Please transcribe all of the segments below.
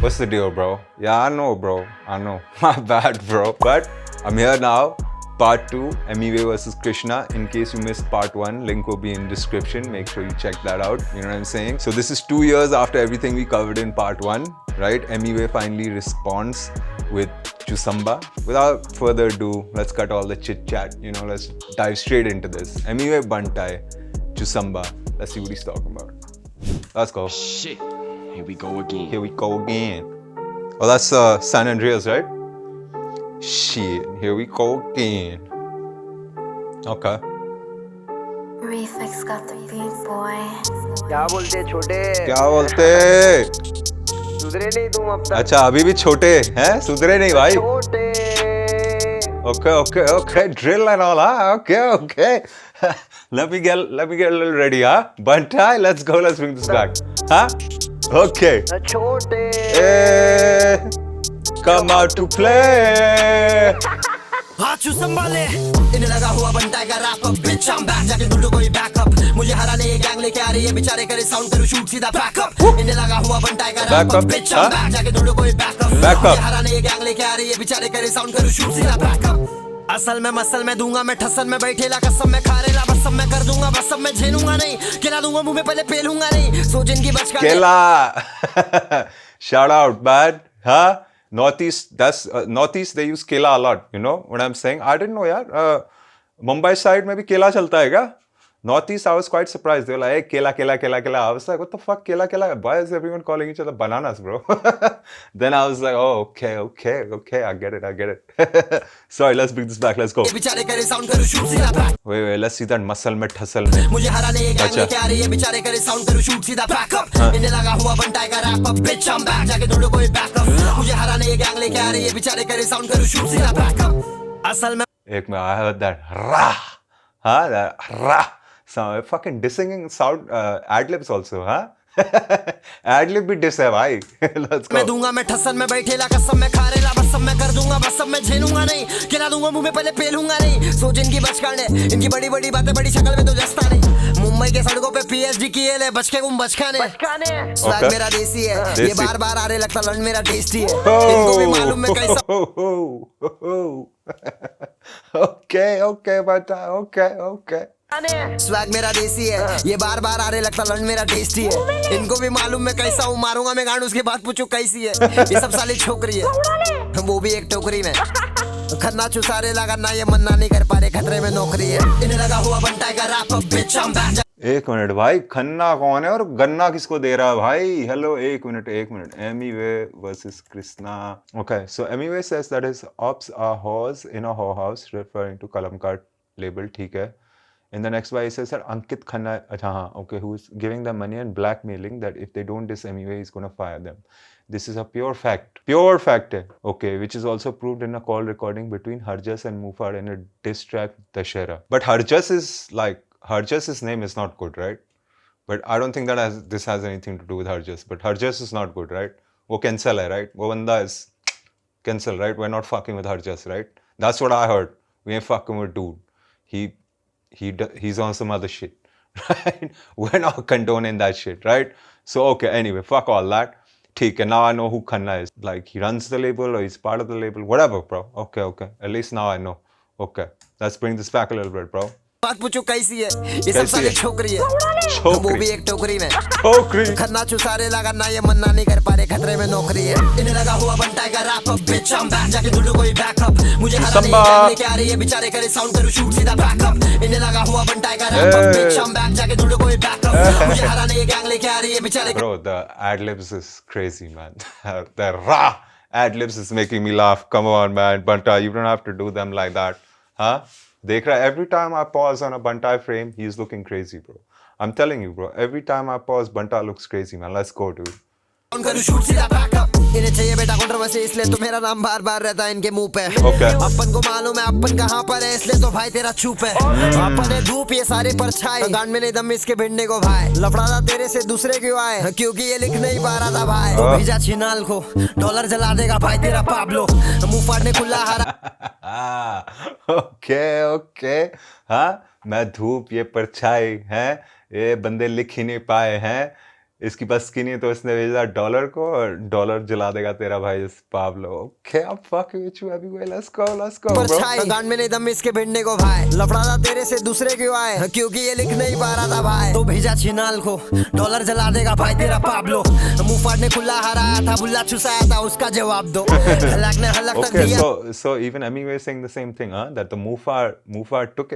What's the deal, bro? Yeah, I know, bro. I know. My bad, bro. But I'm here now. Part 2, Emiway versus Krishna. In case you missed part 1, link will be in description. Make sure you check that out. You know what I'm saying? So this is 2 years after everything we covered in part 1, right? Emiway finally responds with Chusamba. Without further ado, let's cut all the chit chat. You know, let's dive straight into this. Emiway Bantai, Chusamba. Let's see what he's talking about. Let's go. Shit, here we go again. Here we go again. Oh, that's San Andreas, right? Shit, here we go again. Okay. Reflex got the beat, boy. क्या बोलते छोटे क्या बोलते? सुधरे नहीं तुम अब तक अच्छा अभी भी छोटे हैं, सुधरे नहीं भाई. छोटे Okay. Drill and all, huh? Okay. let me get a little ready, huh? Bantai, let's go. Let's bring this back, huh? Okay. छोटे Hey, come out to play. हाथ संभाले इन्हें लगा हुआ बनता का rap up bitch I am back जाके ढूंढो कोई बैकअप मुझे हराने ये गैंग लेके आ रही है बेचारे करे साउंड करो शूट सीधा बैकअप इन्हें लगा हुआ बनता का rap up bitch I am back जाके ढूंढो कोई बैकअप मुझे हराने ये गैंग लेके आ रही है बेचारे करे साउंड करो शूट सीधा बैकअप असल में मसल में दूंगा मैं ठसल में बैठेला कसम में खा रेला बस सब मैं कर दूंगा बस सब मैं झेलूंगा नहीं खिला दूंगा मुंह में पहले पेलूंगा नहीं सोच इनकी बच का Kela. Shout out, man. Huh? Northeast, that's Northeast. They use Kela a lot. You know what I'm saying? I didn't know, yaar. Mumbai side में भी केला चलता है क्या? Northeast, I was quite surprised. They were like, hey, Kela. I was like, what the fuck, Kela? Why is everyone calling each other bananas, bro? Then I was like, oh, okay. I get it. Sorry, let's bring this back. Let's go. बेचारे करे sound करो shoot सीधा back Wait, let's see that muscle में ठसल में. मुझे हराने ये gang लेके आ रही है बेचारे करे साउंड करो शूट सीधा बैकअप इन्हें लगा हुआ बनता का rap up bitch I am back जाके ढूंढो कोई बैकअप मुझे हराने ये गैंग लेके आ रही है बेचारे करे साउंड करो शूट सीधा बैकअप असल में एक में I heard that rah, huh? That rah. So fucking dissing sound ad-libs also, huh? ad-lib भी diss है भाई. Let's go. मैं दूंगा मैं ठसन में बैठेला कसम में खा रेला बस सब मैं कर दूंगा बस सब मैं झेलूंगा नहीं खिला दूंगा मुंह में पहले पेलूंगा नहीं सोच इनकी बच करने इनकी बड़ी बड़ी बातें बड़ी शक्ल में तो जस्ता नहीं मुंबई के सड़कों पे पीएचडी किए ले बच के गुम बचकाने स्वैग Okay. मेरा देसी है ये देसी. बार बार आ रहे लगता लंड मेरा टेस्टी है इनको भी मालूम मैं कैसा Okay, but okay. स्वैग मेरा देसी है ये बार बार आ रहे लगता लंड मेरा टेस्टी है इनको भी मालूम मैं कैसा हूँ मारूंगा मैं गांड उसके बाद पूछू कैसी है ये सब साली छोकरी है वो भी एक टोकरी में खन्ना चुसारे लगा ना ये मन्ना नहीं कर पा रहे खतरे में नौकरी है इन्हें लगा हुआ बनता है rap up bitch I am back एक मिनट भाई, खन्ना कौन है और गन्ना किसको दे रहा है भाई? हेलो, एक minute. Emiway versus Krishna. Okay, so Emiway says that his ops are whores in a whorehouse, referring to Kalamkar label. ठीक है. In the next one, he says that Ankit Khanna, अच्छा हाँ, okay, who is giving them money and blackmailing that if they don't diss Emiway, he's gonna fire them. This is a pure fact. है. Okay, which is also proved in a call recording between Harjas and Mufar in a diss track Dashera. But Harjas's name is not good, right? But I don't think that this has anything to do with Harjas. But Harjas is not good, right? वो cancel है, right? वो बंदा is cancel, right? We're not fucking with Harjas, right? That's what I heard. We ain't fucking with dude. He's on some other shit, right? We're not condoning that shit, right? So okay, anyway, fuck all that. ठीक है, now I know who Khanna is. Like he runs the label or he's part of the label, whatever, bro. Okay. At least now I know. Okay, let's bring this back a little bit, bro. बात पूछो कैसी है ये सब साली छोकरी है वो भी एक टोकरी में खन्ना चुसारे लगा ना ये मन्ना नहीं कर पा रहे खतरे में नौकरी है इन्हें लगा हुआ बनता है rap up bitch I am back जाके ढूंढो कोई बैकअप मुझे हराने ये गैंग लेके आ रही है बेचारे करे साउंड करो शूट सीधा बैकअप इन्हें लगा हुआ बनता है rap up bitch I am back जाके ढूंढो कोई बैकअप मुझे हराने ये गैंग लेके आ रही है बेचारे Bro, the ad-libs is crazy, man. The raw ad-libs is making me laugh. Come on, man. Banta, you don't have to do them like that. Huh? देख रहा है, every time I pause on a Bantai frame, he's looking crazy, bro. I'm telling you, bro. Every time I pause, Banta looks crazy, man. Let's go, dude. करूं shoot सीधा backup इन्हें चाहिए बेटा controversy इसलिए तो मेरा नाम बार बार रहता है इनके मुंह पे Okay. अपन को मालूम है अपन कहाँ पर है इसलिए तो भाई तेरा चुप है अपन है धूप ये सारे परछाई गांड में नहीं दम इसके भिड़ने को भाई लफड़ा था तेरे से दूसरे क्यों आए क्योंकि ये लिख नहीं पा रहा था भाई तो भेजा छिनाल को डॉलर जला देगा भाई तेरा पाब्लो मुंह फाड़ने खुला हरा Okay. हाँ, मैं धूप ये परछाई है, ये बंदे लिख ही नहीं पाए हैं, इसकी बस की नहीं तो इसने भेजा डॉलर को और डॉलर जला देगा तेरा भाई इस Pablo. Okay, I'm fucking with you everywhere. Let's go, bro. गांड में नहीं दम इसके भिड़ने को भाई. लफड़ा था तेरे से दूसरे क्यों आए, क्योंकि ये लिख नहीं पा रहा था भाई. तो भेजा छिनाल को, डॉलर जला देगा भाई तेरा पाब्लो. मुंह फाड़ने खुला हराया था, बुल्ला चुसाया था, उसका जवाब दो. हलाक ने हलक तक Okay, दिया. so even Hemingway is saying the same thing, huh? That the Mufar took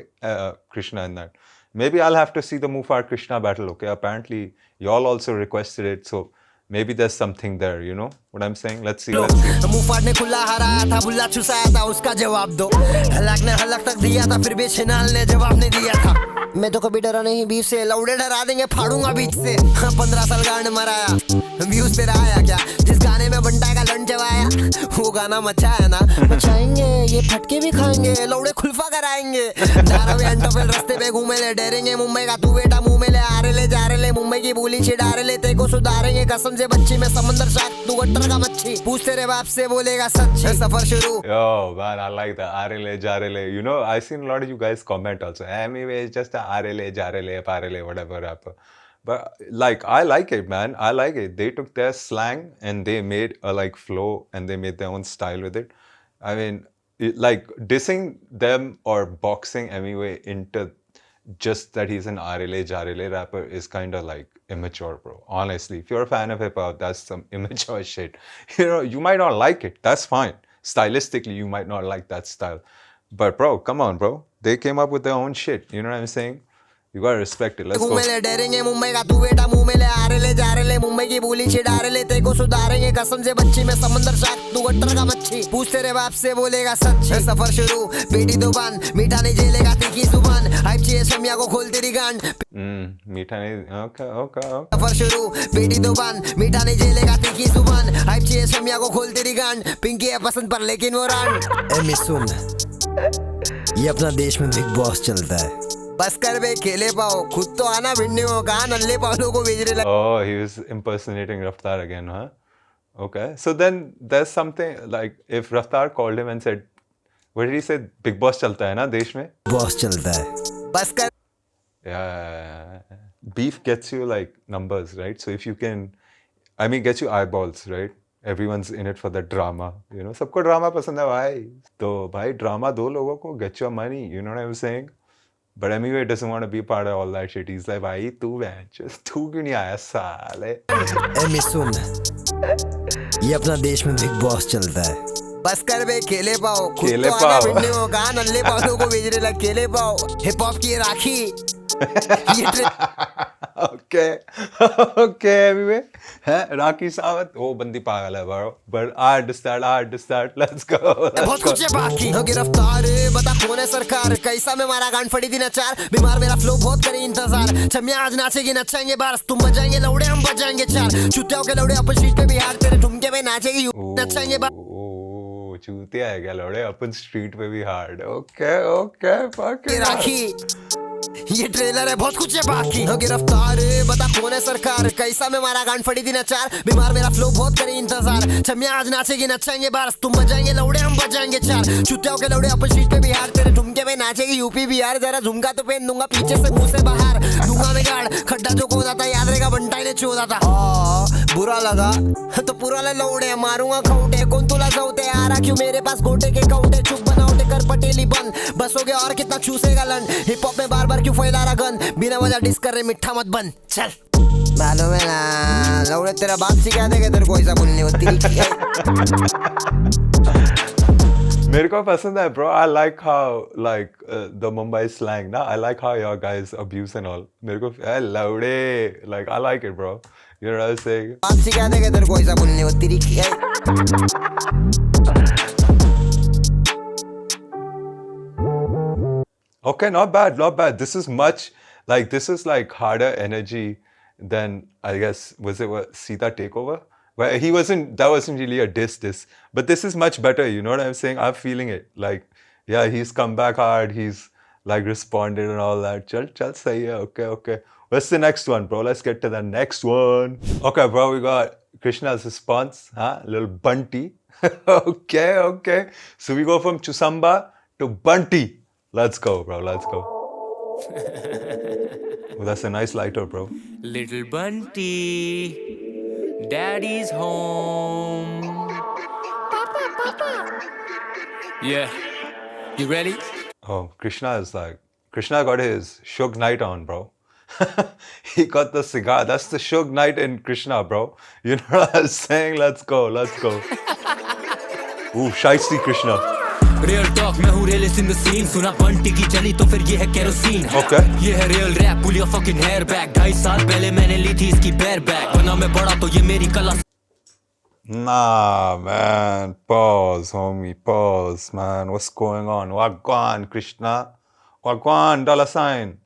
Krishna in that. Maybe I'll have to see the Mufar Krishna battle. Okay, apparently y'all also requested it, so maybe there's something there. You know what I'm saying? Let's see. मुंह फाड़ने खुला हराया था, बुल्ला चुसाया था, उसका जवाब दो. हलाक ने हलक तक दिया था, फिर भी छिनाल ने जवाब नहीं दिया था. मैं तो कभी डरा नहीं बीफ से, लौड़े डरा देंगे फाड़ूंगा बीच से. 15 साल गांड मराया, व्यूज तेरा आया क्या? जिस गाने में बंटा का लंच जवाया, वो गाना मचाया ना. मचाएंगे ये फटके भी खाएंगे, लौड़े खुलफा कराएंगे. धारावी अंटोफेल रास्ते पे घूमे ले, डरेंगे मुंबई का तू बेटा मुंह में ले. आ रे ले जा रे ले, मुंबई की बोली छिड़ा रे ले, ते को सुधारेंगे कसम से बच्ची में समंदर शाक, तू गट्टर का मच्छी. पूछ तेरे बाप से बोलेगा सच, सफर शुरू. Yo, man, I like that. Arele, Jarele. You know, I've seen a lot of you guys comment also. Anyway, it's just a Arele, Jarele, Parele, whatever rapper. But like, I like it, man. I like it. They took their slang and they made a like flow and they made their own style with it. I mean, like dissing them or boxing anyway into just that he's an Arele, Jarele rapper is kind of like immature, bro. Honestly, if you're a fan of hip hop, that's some immature shit. You know, you might not like it. That's fine. Stylistically, you might not like that style. But bro, come on, bro. They came up with their own shit. You know what I'm saying? You gotta respect it. Let's go. डरेंगे Mumbai का तू बेटा मुंह में ले. आ रे ले जा रे ले, मुंबई की बोली छिड़ा रे ले, ते को सुधारेंगे कसम से बच्ची में समंदर शाक, तू गट्टर का मच्छी. पूछ तेरे बाप से बोलेगा सच, सफर शुरू. बेटी दुकान मीठा नहीं झेलेगा तीखी जुबान, हाइप चाहिए शमिया को खोल तेरी गांड. मीठा नहीं. Okay. सफर शुरू. बेटी दुकान मीठा नहीं झेलेगा तीखी जुबान, हाइप चाहिए शमिया को खोल तेरी गांड. पिंकी है पसंद पर लेकिन वो रांड. ए सुन, ये अपना देश में बिग बॉस चलता है. बस कर बे खेले पाओ, खुद तो आना भिड़ने हो, कहा नल्ले पालों को भेज रहे. Oh, he was impersonating Raftar again, huh? Okay. So then there's something like if Raftar called him and said, what did he say? Big Boss चलता है ना देश में? बॉस चलता है. बस कर. Yeah. Beef gets you like numbers, right? So if you can, I mean, gets you eyeballs, right? Everyone's in it for the drama, you know. सबको drama पसंद है भाई. तो भाई drama दो लोगों को, get your money, you know what I'm saying? But anyway, doesn't want to be part of all that shit. He's like, भाई तू तू क्यों नहीं आया साले? ए सुन, ये अपना देश में बिग बॉस चलता है. बस कर बे खेले पाओ, खुद तो आना भिड़ने हो, कहा नल्ले पालों को भेज रहे. खेले पाओ हिप हॉप की राखी. Okay, anyway. राखी सावंत, वो बंदी पागल है bro. But I understand. Let's go. बहुत कुछ है बाकी. गिरफ्तार बता कौन है सरकार, कैसा में मारा गांड फड़ी दिन चार. बीमार मेरा फ्लो बहुत करे इंतजार. छमिया आज नाचेगी नचाएंगे बारस, तुम बजाएंगे लौड़े हम बजाएंगे चार. चुतियाओं के लौड़े अपन स्ट्रीट पे भी हार, तेरे ठुमके पे नाचेगी नचाएंगे बारस. चूतिया है क्या लौड़े अपन स्ट्रीट पे भी हार्ड. Okay, fuck it. राखी ये ट्रेलर है, बहुत कुछ है बाकी. गिरफ्तार बता कौन है सरकार, कैसा में मारा गांड फड़ी दिन चार. बीमार मेरा फ्लो बहुत करे इंतजार. छमिया आज नाचेगी नचाएंगे बारस, तुम बजाएंगे लौड़े हम बजाएंगे चार. चुतियाओं के लौड़े अपन स्ट्रीट पे भी हार, तेरे ठुमके पे नाचेगी यूपी बिहार. जरा झुमका तो पहन दूंगा पीछे से मुंह से बाहर, दूंगा मैं गाड़. खड्डा जो खोदा था याद रहेगा, बंटाई ने चोदा था. बुरा लगा तो पूरा ले लौड़े, मारूंगा खौटे. कौन तुला सौते आ रहा क्यों मेरे पास गोटे के कौटे. चुप बनाओटे कर पटेली बंद, बस हो गया और कितना चूसेगा लन. हिप हॉप में बार क्यों फैला रहा गन, बिना वजह डिस कर रहे मिठा मत बन. चल मालूम है ना लौड़े, तेरा बाप सिखा देगा तेरे को ऐसा बोलने होती. मेरे को पसंद है bro. I like how like the Mumbai slang ना. I like how your guys abuse and all. मेरे को लौड़े like I like it bro. You know what I'm saying? बाप सिखा देगा तेरे को ऐसा बोलने होती. Okay, not bad. This is like harder energy than I guess was it what Sita Takeover? Well, that wasn't really a diss, but this is much better. You know what I'm saying? I'm feeling it. Like, yeah, he's come back hard. He's like responded and all that. Chal, sahi hai. Okay. What's the next one, bro? Let's get to the next one. Okay, bro, we got Krishna's response, little Bunty. Okay. So we go from Chusamba to Bunty. Let's go, bro. Let's go. Oh, that's a nice lighter, bro. Little Bunty, Daddy's home. Yeah, you ready? Oh, Krishna got his Shug Knight on, bro. He got the cigar. That's the Shug Knight in Krishna, bro. You know what I was saying? Let's go. Ooh, Shiesty Krishna. Real talk, मैं हूँ realist in the scene. सुना बंटी की चली तो फिर ये है kerosene. Okay. ये है real rap, pull your fucking hair back. 2.5 साल पहले मैंने ली थी इसकी bareback. बना मैं बड़ा तो ये मेरी कला. Nah, man. Pause, homie. Pause, man. What's going on? Wagwan, Krishna. Wagwan, $sign.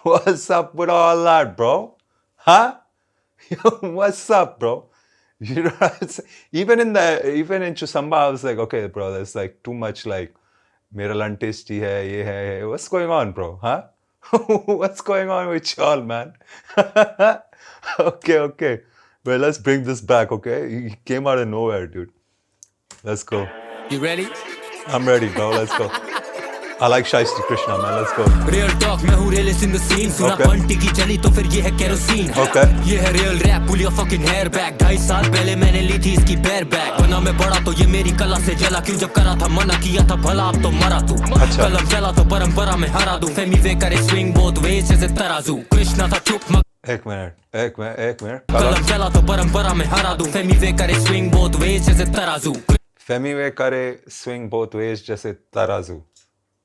What's up with all that, bro? Huh? Yo, what's up, bro? You know what I'm saying? Even in Chusamba, I was like, okay, bro, there's like too much like, mera lunch tasty hai, ye hai. What's going on, bro? Huh? What's going on with y'all, man? Okay. Well, let's bring this back, okay? He came out of nowhere, dude. Let's go. You ready? I'm ready, bro. Let's go. I like Shiesty Krishna, man. Let's go. Real talk, मैं हूँ realist in the scene. सुना Okay. Bunty की चली तो फिर ये है kerosene. Okay. ये है real rap, pull your fucking hair back. 2.5 साल पहले मैंने ली थी इसकी bareback. बना मैं बड़ा तो ये मेरी कला से जला. क्यों जब करा था मना किया था भला अब तो मरा तू. अच्छा. कलम चला तो परंपरा में हरा दूं. फेमी वे करे swing both ways जैसे तराजू. कृष्णा था चुप एक मिनट. कलम चला तो परंपरा में हरा दूं. फेमी वे करे swing both ways जैसे तराजू. Femi way करे swing both ways जैसे तराजू.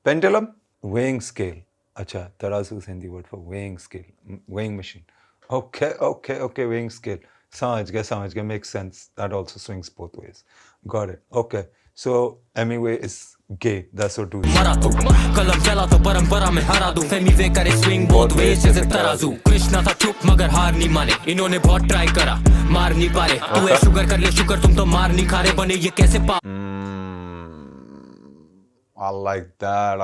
Pendulum? Weighing scale. अच्छा, तराजू is Hindi word for weighing scale. Weighing machine. Okay, weighing scale. समझ गया. Makes sense. That also swings both ways. Got it. Okay. So, Hemingway is gay. That's what dudes. मरा तू. कलम चला तो परंपरा में हरा दूं. फेमी वे करे swing both ways जैसे तराजू. कृष्णा था चुप मगर हार नहीं माने. इन्होंने बहुत ट्राई करा मार नहीं पा रहे. तू है शुगर कर ले शुगर तुम तो मार नहीं खा रहे. बने ये कैसे पा. I like that.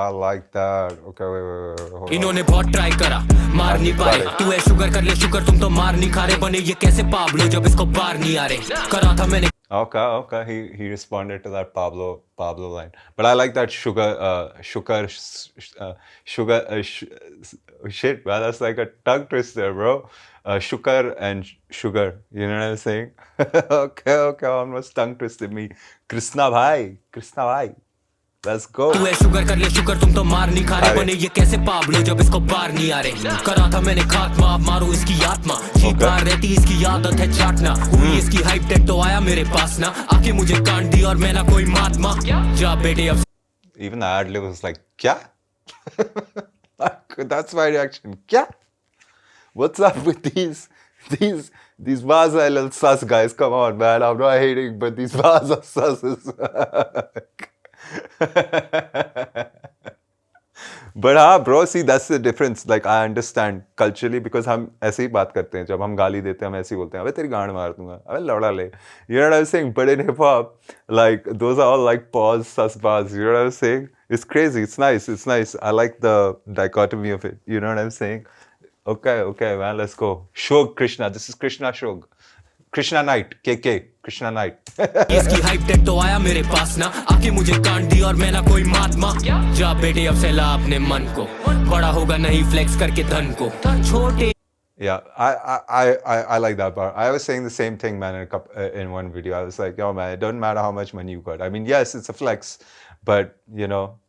Okay, wait. Hold on. इन्होंने बहुत ट्राई करा मार नहीं पा रहे. तू है शुगर कर ले शुगर तुम तो मार नहीं खा रहे. बने ये कैसे पाब्लो जब इसको पार नहीं आ रहे. करा था मैंने. Okay. He responded to that Pablo line. But I like that shit, man. That's like a tongue twister, bro. Shukar and sugar. You know what I'm saying? Okay. Almost tongue twisted me. Krishna bhai. Let's go. तू है sugar कर ले sugar तुम तो मार नहीं खा रहे. बने ये कैसे पाब्लो जब इसको पार नहीं आ रहे. करा था मैंने खात्मा अब मारो इसकी आत्मा. जीत बार रहती इसकी आदत है चाटना. हुई इसकी हाइप टेट तो आया मेरे पास ना. आके मुझे कांड दी और मैं ना कोई महात्मा. जा बेटे अब. Even the ad lib was like, kya? That's my reaction. Kya? What's up with these bars are a little sus, guys. Come on, man. I'm not hating, but these bars are sus. But bro, see, that's the difference. Like, I understand culturally because हम ऐसे ही बात करते हैं. जब हम गाली देते हैं हम ऐसे ही बोलते हैं. अबे तेरी गांड मार दूंगा. अबे लौड़ा ले. You know what I'm saying? But in hip hop, like those are all like pause sus bars. You know what I'm saying? It's crazy. It's nice. I like the dichotomy of it. You know what I'm saying? Okay, man. Let's go. Shog Krishna. This is Krishna Shog. Krishna Knight. KK. Krishna Knight. इसकी hype TET तो आया मेरे पास ना. आके मुझे कांड दी और मैं ना कोई महात्मा. जा बेटे अब सहला अपने मन को. बड़ा होगा नहीं फ्लेक्स करके धन को. छोटे. Yeah, I like that part. I was saying the same thing, man, in one video. I was like, yo, man, it doesn't matter how much money you got. I mean, yes, it's a flex, but, you know,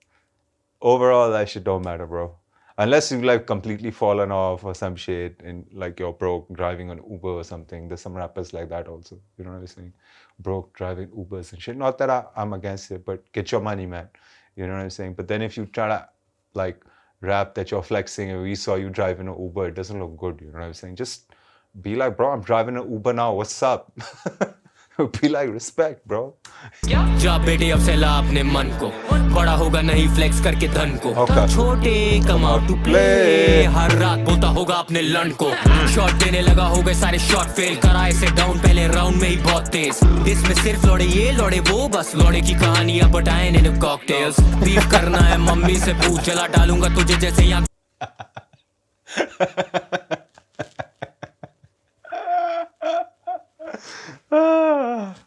overall, that shit don't matter, bro. Unless you've, like, completely fallen off or some shit and, like, you're broke driving an Uber or something. There's some rappers like that also. You know what I'm saying? Broke driving Ubers and shit. Not that I'm against it, but get your money, man. You know what I'm saying? But then if you try to, like, rap that you're flexing and we saw you driving an Uber, it doesn't look good. You know what I'm saying? Just be like, bro, I'm driving an Uber now. What's up? Be like, respect, bro. जा बेटे अब सहला अपने मन को. बड़ा होगा नहीं फ्लेक्स करके धन को. छोटे कम आउट टू प्ले. हर रात बोलता होगा अपने लन को. शॉट देने लगा हो गए सारे शॉट फेल. कराए से डाउन पहले राउंड में ही बहुत तेज. इसमें सिर्फ लौड़े ये लौड़े वो. बस लौड़े की कहानियां बताए इन कॉकटेल्स. बीफ करना है मम्मी से पूछ. जला डालूंगा तुझे जैसे यहाँ.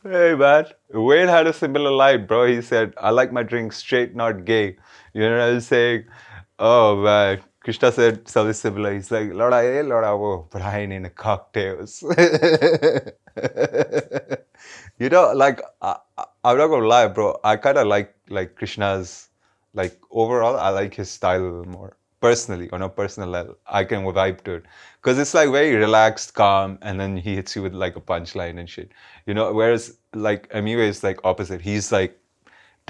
Hey, man. Wayne had a similar line, bro. He said, I like my drink straight, not gay. You know what I'm saying? Oh man, Krishna said something similar. He's like, Loda, wo, Brian in cocktails. You know, like, I'm not gonna lie, bro. I kind of like Krishna's, like, overall, I like his style a little more. Personally, on a personal level, I can vibe to it. Because it's like very relaxed, calm, and then he hits you with like a punchline and shit. You know, whereas like Amiwe is like opposite. He's like,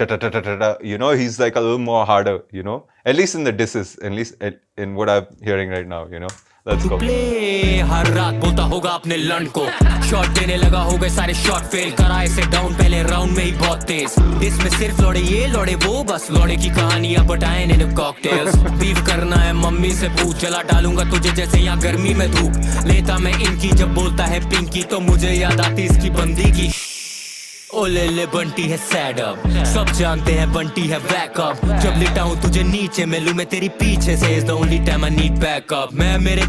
you know, he's like a little more harder, you know, at least in the disses, at least in what I'm hearing right now, you know. Let's go. Play हर रात बोलता होगा अपने लंड को shot देने लगा हो गए सारे शॉट फेल करा इसे डाउन पहले राउंड में ही बहुत तेज इसमें सिर्फ लौड़े ये लौड़े वो बस लौड़े की कहानियां बताए इन कॉकटेल्स बीफ करना है मम्मी से पूछ चला डालूंगा तुझे जैसे यहाँ गर्मी में धूप लेता मैं इनकी जब बोलता है पिंकी तो मुझे याद आती इसकी बंदी की ओ ले ले बंटी है सैड अप सब जानते हैं बंटी है बैकअप जब लिटाऊं तुझे नीचे मिलूं मैं तेरी पीछे से is the only time I need backup मैं मेरे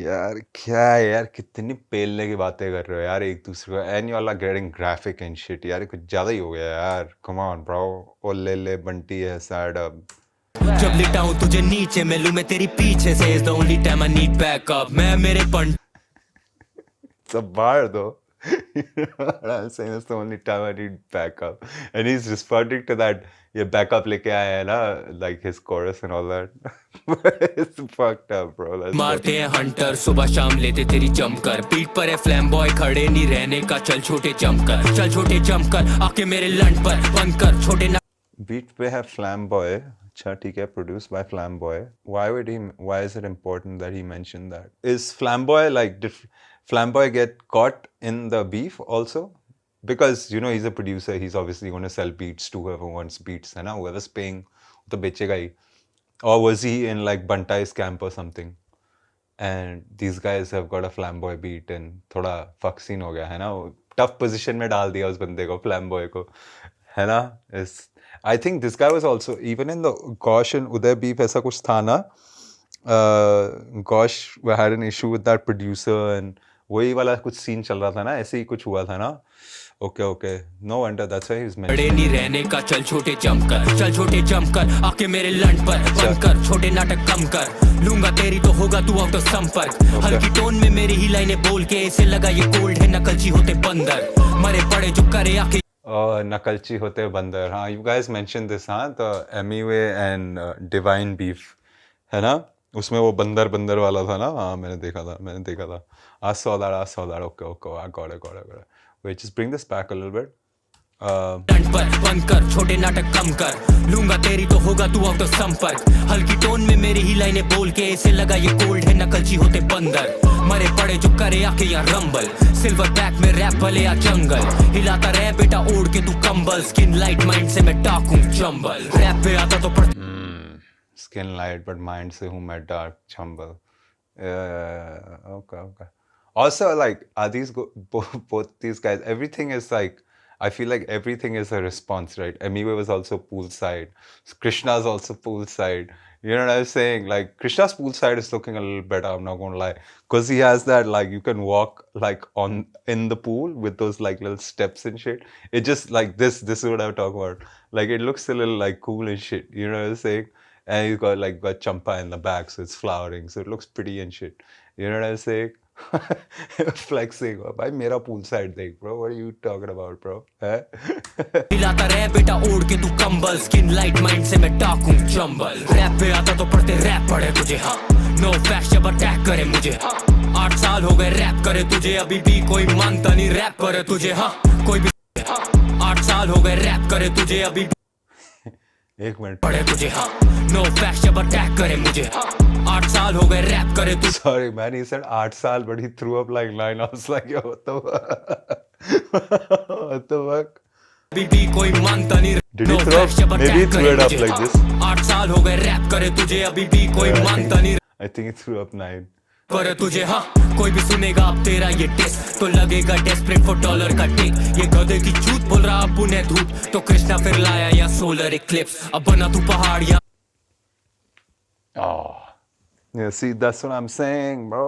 यार क्या है यार कितनी पेलने की बातें कर रहे हो यार एक दूसरे को and you are getting graphic and shit यार कुछ ज्यादा ही हो गया यार कम ऑन ब्रो ओ ले ले बंटी है सैड अप जब लिटाऊं तुझे नीचे मिलूं मैं तेरी पीछे से is the only time I need backup मैं मेरे सब बाहर दो I'm saying that's the only time I need backup and he's responding to that ये backup लेके आया है ना like his chorus and all that it's fucked up bro मारते हैं हंटर सुबह शाम लेते तेरी जमकर पीठ पर है फ्लैम बॉय खड़े नहीं रहने का चल छोटे जमकर आके मेरे लंड पर बंद कर छोटे ना बीट पे है फ्लैम बॉय अच्छा ठीक है produced by flame boy why is it important that he mentioned that is flame boy like Flam Boy get caught in the beef also? Because, you know, he's a producer. He's obviously going to sell beats to whoever wants beats. And whoever's paying, the bechega hi. Or was he in like Bantai's camp or something? And these guys have got a Flam Boy beat and thoda fuck scene ho gaya, hai na? Tough position mein daal diya us bande ko, Flam Boy ko. Hai na? I think this guy was also, even in the Ghosh and Uday beef, aisa kuch tha na? Ghosh had an issue with that producer and वही वाला कुछ scene चल रहा था ना ऐसे ही कुछ हुआ था ना okay no wonder that's why he is बड़े नहीं रहने का चल छोटे जमकर आके मेरे लंड पर बंद कर छोटे नाटक कम कर लूंगा तेरी तो होगा तू आउट ऑफ संपर्क हल्की टोन में मेरी ही लाइनें बोल के इसे लगा ये कोल्ड है नकलची होते बंदर मरे पड़े जो करे आके नकलची होते बंदर हाँ यू गाइस मेंशन दिस हाँ the Emiway and divine beef है ना उसमें वो बंदर वाला था ना हाँ मैंने देखा था I saw that okay I got it wait just bring this back a little bit पर बंद कर छोटे नाटक कम कर लूंगा तेरी तो होगा तू आउट ऑफ संपर्क हल्की टोन में मेरी ही लाइनें बोल के इसे लगा ये कोल्ड है नकलची होते बंदर मरे पड़े जो करे आके यहाँ रंबल सिल्वर बैक में रैप भले या जंगल हिलाता रहे बेटा ओढ़ के तू कंबल स्किन लाइट माइंड से मैं टाकूं चंबल रैप पे आता तो skin light but mind se hu main dark chambal okay also like are these both these guys everything is like I feel like everything is a response right Amiwe was also poolside Krishna's also poolside you know what I'm saying like Krishna's poolside is looking a little better I'm not gonna lie because he has that like you can walk like on in the pool with those like little steps and shit it just like this is what I'm talking about like it looks a little like cool and shit you know what I'm saying and he's got champa in the back so it's flowering so it looks pretty and shit you know what I'm saying flexing bhai mera poolside dekh bro what are you talking about bro हिलाता रहे बेटा ओढ़ के तू कंबल skin light mind से मैं टाकूं Chambal rap पे आता तो पढ़ते रैप पढ़े तुझे हाँ नो फैक्ट जब अटैक करे मुझे 8 साल हो गए रैप करे तुझे अभी भी कोई मानता नहीं रैप करे तुझे हाँ कोई भी 8 साल हो गए रैप करे तुझे अभी एक मिनट पढ़े तुझे हाँ नो फैक्ट जब अटैक करे मुझे 8 साल हो गए रैप करे तू sorry man he said 8 साल but he threw up like 9 I was like yo what the fuck भी कोई मानता नहीं did he throw up maybe he threw it up like this 8 साल हो गए रैप करे तुझे अभी भी कोई मानता नहीं I think he threw up 9 पर तुझे हाँ कोई भी सुनेगा अब तेरा ये टेस्ट तो लगेगा डेस्परेट फॉर डॉलर का टेक ये गधे की चूत बोल रहा अब उन्हें धूप तो कृष्णा फिर लाया या सोलर इक्लिप्स अब बना तू पहाड़ या yeah see that's what I'm saying bro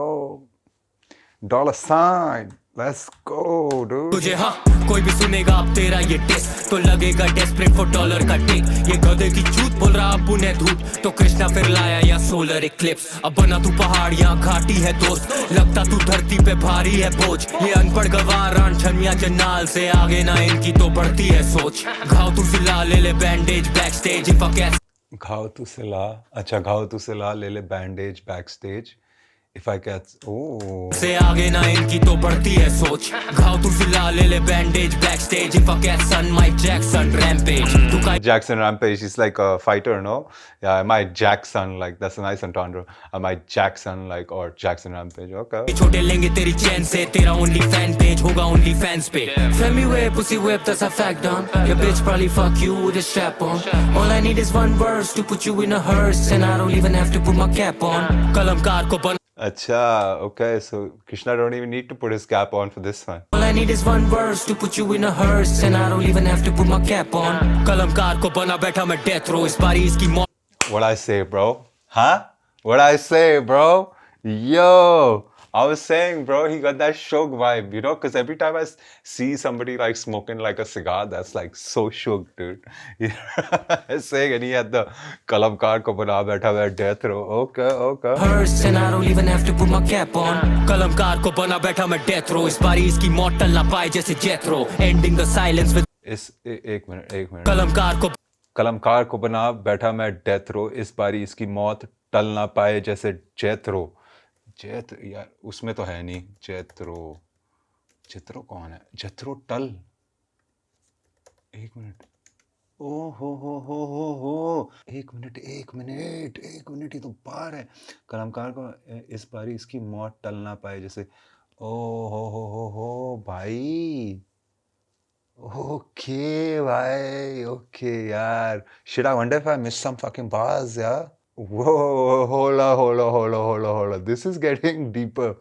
dollar sign Let's go, dude. तुझे हाँ कोई भी सुनेगा अब तेरा ये टेस्ट तो लगेगा डेस्परेट फॉर डॉलर का टेक ये गधे की चूत बोल रहा अब उन्हें धूप तो कृष्णा फिर लाया या सोलर इक्लिप्स अब बना तू पहाड़ या घाटी है दोस्त लगता तू धरती पे भारी है बोझ ये अनपढ़ गवार छमिया जन्नाल से आगे ना इनकी तो बढ़ती है सोच घाव तू सिला ले ले bandage backstage if I can घाव तू सिला अच्छा घाव तू सिला ले ले bandage backstage if I catch oh से आगे ना इनकी तो बढ़ती है सोच घाव तू सिला ले ले bandage backstage if I catch son Mike Jackson rampage तू का Jackson Rampage, he's like a fighter, no? Yeah, I might Jackson, like that's a nice entendre. I might Jackson, like, or Jackson Rampage, okay. छोटे लेंगे तेरी चैन से तेरा only fan page होगा only fans पे Femi whip, pussy whip, that's a fact done Your bitch probably fuck you with a strap on All I need is one verse to put you in a hearse And I don't even have to put my cap on कलमकार को बन Acha, okay, so Krishna don't even need to put his cap on for this one. All I need is one verse to put you in a hearse And I don't even have to put my cap on कलमकार को बना बैठा मैं death row इस बारी इसकी मौत What I say, bro? Huh? What I say, bro? Yo! I was saying, bro, he got that shook vibe, you know, because every time I see somebody like smoking like a cigar, that's like so shook, dude. I was saying, and he had the kalamkar ko bana baitha hua death row. Okay, okay. hearse And I don't even have to put my cap on कलमकार को बना बैठा मैं death row इस बारी इसकी मौत टल ना पाए जैसे Jethro Ending the silence with एक मिनट कलमकार को बना बैठा मैं डेथ रो इस बारी इसकी मौत टल ना पाए जैसे जेथरो यार उसमें तो है नहीं जेथरो कौन है जेथरो टल एक मिनट ओ हो एक मिनट ये तो बार है कलमकार को इस बारी इसकी मौत टल ना पाए जैसे ओ हो भाई Okay, bhai. Okay, yaar. Shit, I wonder if I missed some fucking bars, yeah? Whoa, hold on. This is getting deeper.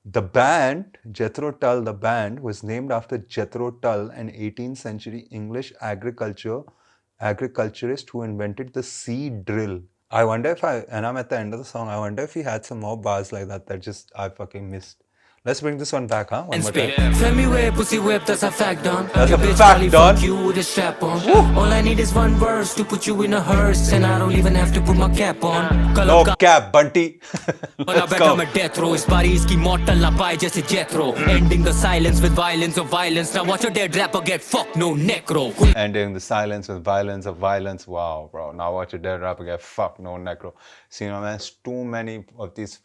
The band, Jethro Tull, the band, was named after Jethro Tull, an 18th century English agriculturist who invented the seed drill. I wonder if and I'm at the end of the song, I wonder if he had some more bars like that just I fucking missed. Let's bring this one back, huh? One more time. Femi whip, pussy whip, that's a fact done That's Your a bitch fact probably done. fuck you with a strap on All I need is one verse to put you in a hearse And I don't even have to put my cap on No cap, Bunty. बना Let's बैठा go. मैं death row इस बारी इसकी मौत टल ना पाए जैसे Jethro Ending the silence with violence of violence Now watch a dead rapper get fucked, no necro Ending the silence with violence of violence. Wow, bro. Now watch a dead rapper get fucked, no necro. See, my man, it's too many of these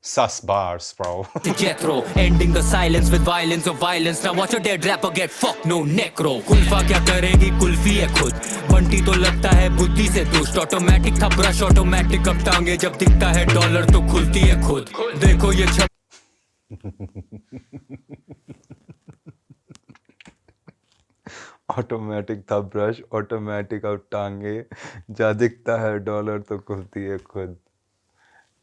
sus bars, bro. Jethro Ending the silence with violence of violence Now watch a dead rapper get fucked, no necro Kulfa क्या करेगी कुल्फी है खुद बंटी तो लगता है बुद्धि से दुष्ट ऑटोमेटिक था ब्रश ऑटोमेटिक अब टांगे जब दिखता है डॉलर तो खुलती है खुद देखो ये ऑटोमेटिक था ब्रश ऑटोमेटिक अब टांगे जा दिखता है डॉलर तो खुलती है खुद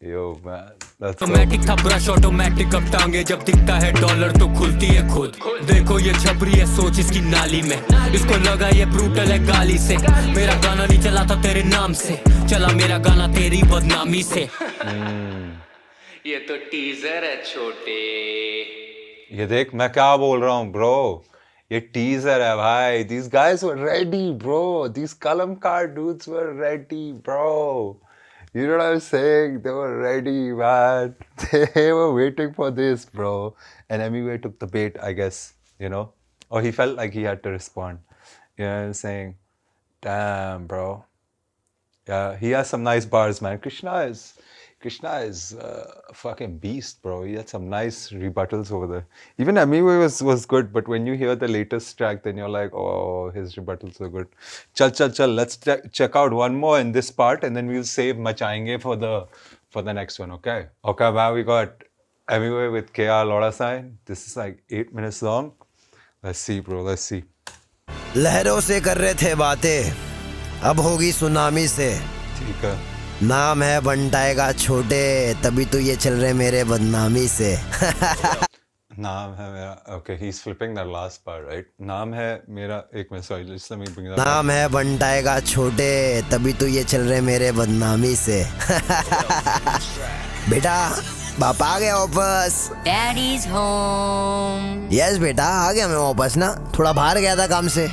यो मैन दैट्स ऑटोमेटिक था ब्रश ऑटोमेटिक अब टांगे जब दिखता है डॉलर तो खुलती है खुद देखो ये छबरी है सोच इसकी नाली में इसको लगा ये ब्रूटल है गाली से मेरा गाना नहीं चला था तेरे नाम से चला मेरा गाना तेरी बदनामी से ये तो टीजर है छोटे ये देख मैं क्या बोल रहा हूँ ब्रो ये टीजर है भाई these guys were ready bro these Kalamkar dudes were ready bro you know what I'm saying they were ready man they were waiting for this bro and Hemingway took the bait I guess you know or he felt like he had to respond you know what I'm saying damn bro yeah he has some nice bars man Krishna is a fucking beast, bro. He had some nice rebuttals over there. Even Hemingway was good, but when you hear the latest track, then you're like, oh, his rebuttals are good. Chal. Let's check out one more in this part, and then we'll save Machayenge for the next one, okay? Okay, now we got Hemingway with KR Loda Sign. This is like 8 minutes long. Let's see, bro. Let's see. लहरों से कर रहे थे बातें अब होगी tsunami से ठीक है नाम है बंटाएगा छोटे तभी तो ये चल रहे मेरे बदनामी से नाम है मेरा okay he's flipping that last part right नाम है मेरा एक minute sorry just let me bring that नाम है बंटाएगा छोटे तभी तो ये चल रहे मेरे बदनामी से बेटा पापा आ गया वापस। Daddy's home. यस बेटा आ गया मैं वापस ना, थोड़ा बाहर गया था काम से।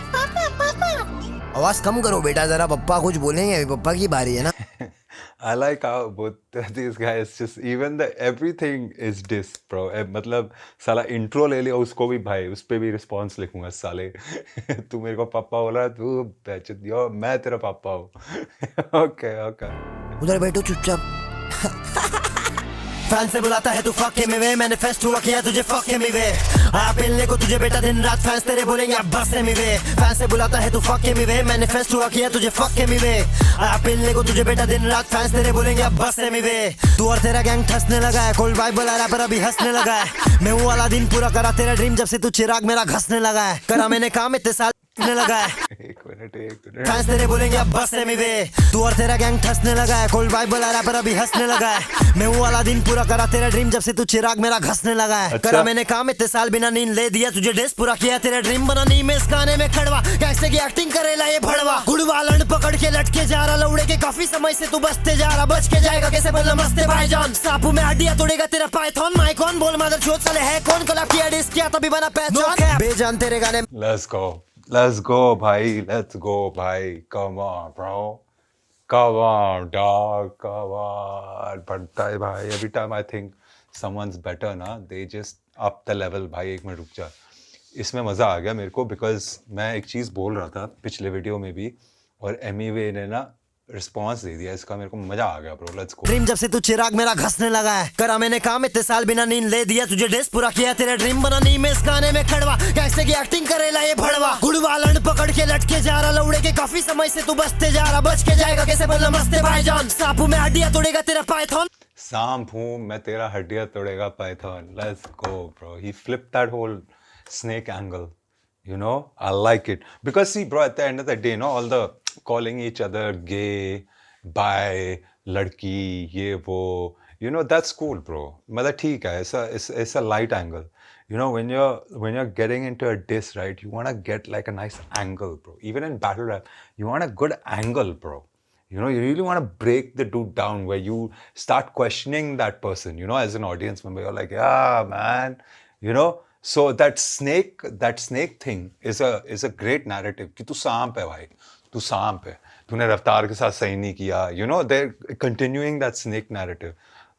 आवाज कम करो बेटा जरा, पप्पा कुछ बोलेंगे, अभी पप्पा की बारी है ना। I like how both these guys just even the everything is diss bro. मतलब साला इंट्रो ले लिया उसको भी भाई, उस पे भी रिस्पॉन्स लिखूंगा साले। तू मेरे को पापा बोला, तू बेचत यो मैं तेरा पापा हूँ। ओके ओके उधर बैठो चुपचाप। फैन से बुलाता है तू फक में वे, मैनिफेस्ट हुआ किया तुझे फक में वे। आया पिलने को तुझे बेटा दिन रात, फैंस तेरे बोलेंगे अब बस में वे। फैन से बुलाता है तू फक में वे, मैनिफेस्ट हुआ किया तुझे फक में वे। आया पिलने को तुझे बेटा दिन रात, फैंस तेरे बोलेंगे अब बस में वे। तू और तेरा गैंग ठसने लगा है, कोल्ड वाइब बुला रहा पर अभी हंसने लगा है। मैं वो वाला दिन पूरा करा तेरा ड्रीम, जब से तू चिराग मेरा घसने लगा है। करा मैंने काम इतने साल लगा है। एक मिनट फैंस तेरे बोलेंगे अब बस में वे। तू और तेरा गैंग ठसने लगा है, कोल्ड वाइब बुला रहा पर अभी हंसने लगा है। मैं वो वाला दिन पूरा करा तेरा ड्रीम, जब से तू चिराग मेरा घसने लगा है। अच्छा। करा मैंने काम इतने साल बिना नींद ले दिया तुझे डेस पूरा किया तेरा ड्रीम बना नी में इस गाने में खड़वा, कैसे की एक्टिंग करेला ये भड़वा। गुड़वा लंड पकड़ के लटके जा रहा लौड़े के, काफी समय से तू बचते जा रहा, बच के जाएगा कैसे बोल नमस्ते भाईजान। सांपू में हड्डियां तोड़ेगा तेरा पाइथन, माइक ऑन बोल मदर चोद साले है कौन, कोलैब किया डिस किया तभी बना पहचान। बेजान तेरे गाने let's go भाई, let's go भाई, come on bro, come on dog, come on। बनता है भाई, every time I think someone's better ना, they just up the level भाई। एक मिनट रुक जा, इसमें मज़ा आ गया मेरे को, बिकॉज मैं एक चीज़ बोल रहा था पिछले वीडियो में भी, और एमीवे ने ना रिस्पॉन्स दे दिया इसका, मेरे को मजा आ गया ब्रो। Let's go. ड्रीम जब से तू चिराग मेरा घसने लगा है, करा मैंने काम इतने साल बिना नींद ले दिया तुझे डेस पूरा किया तेरा ड्रीम बना नी में इस गाने में खड़वा, कैसे की एक्टिंग करेला ये भड़वा। गुड़वा लंड पकड़ के लटके जा रहा लौड़े के, काफी समय से तू बचते जा रहा, बच के जाएगा कैसे बोल नमस्ते भाईजान। सांपू में हड्डियां तोड़ेगा तेरा पाइथन, सांप हूँ मैं तेरा हड्डियां तोड़ेगा python. Let's go bro, he flipped that whole snake angle, you know, I like it because see bro, at the end of the day, no, all the calling each other gay, bi, लड़की ये वो, you know, that's cool bro, मतलब ठीक है, it's a light angle, you know, when you're getting into a diss, right, you want to get like a nice angle bro. Even in battle rap you want a good angle bro, you know, you really want to break the dude down where you start questioning that person, you know, as an audience member you're like, yeah man, you know. So that snake thing is a great narrative कि तू सांप है भाई, तू सांप है, तूने रफ्तार के साथ सही नहीं किया, you know, they're continuing that snake narrative.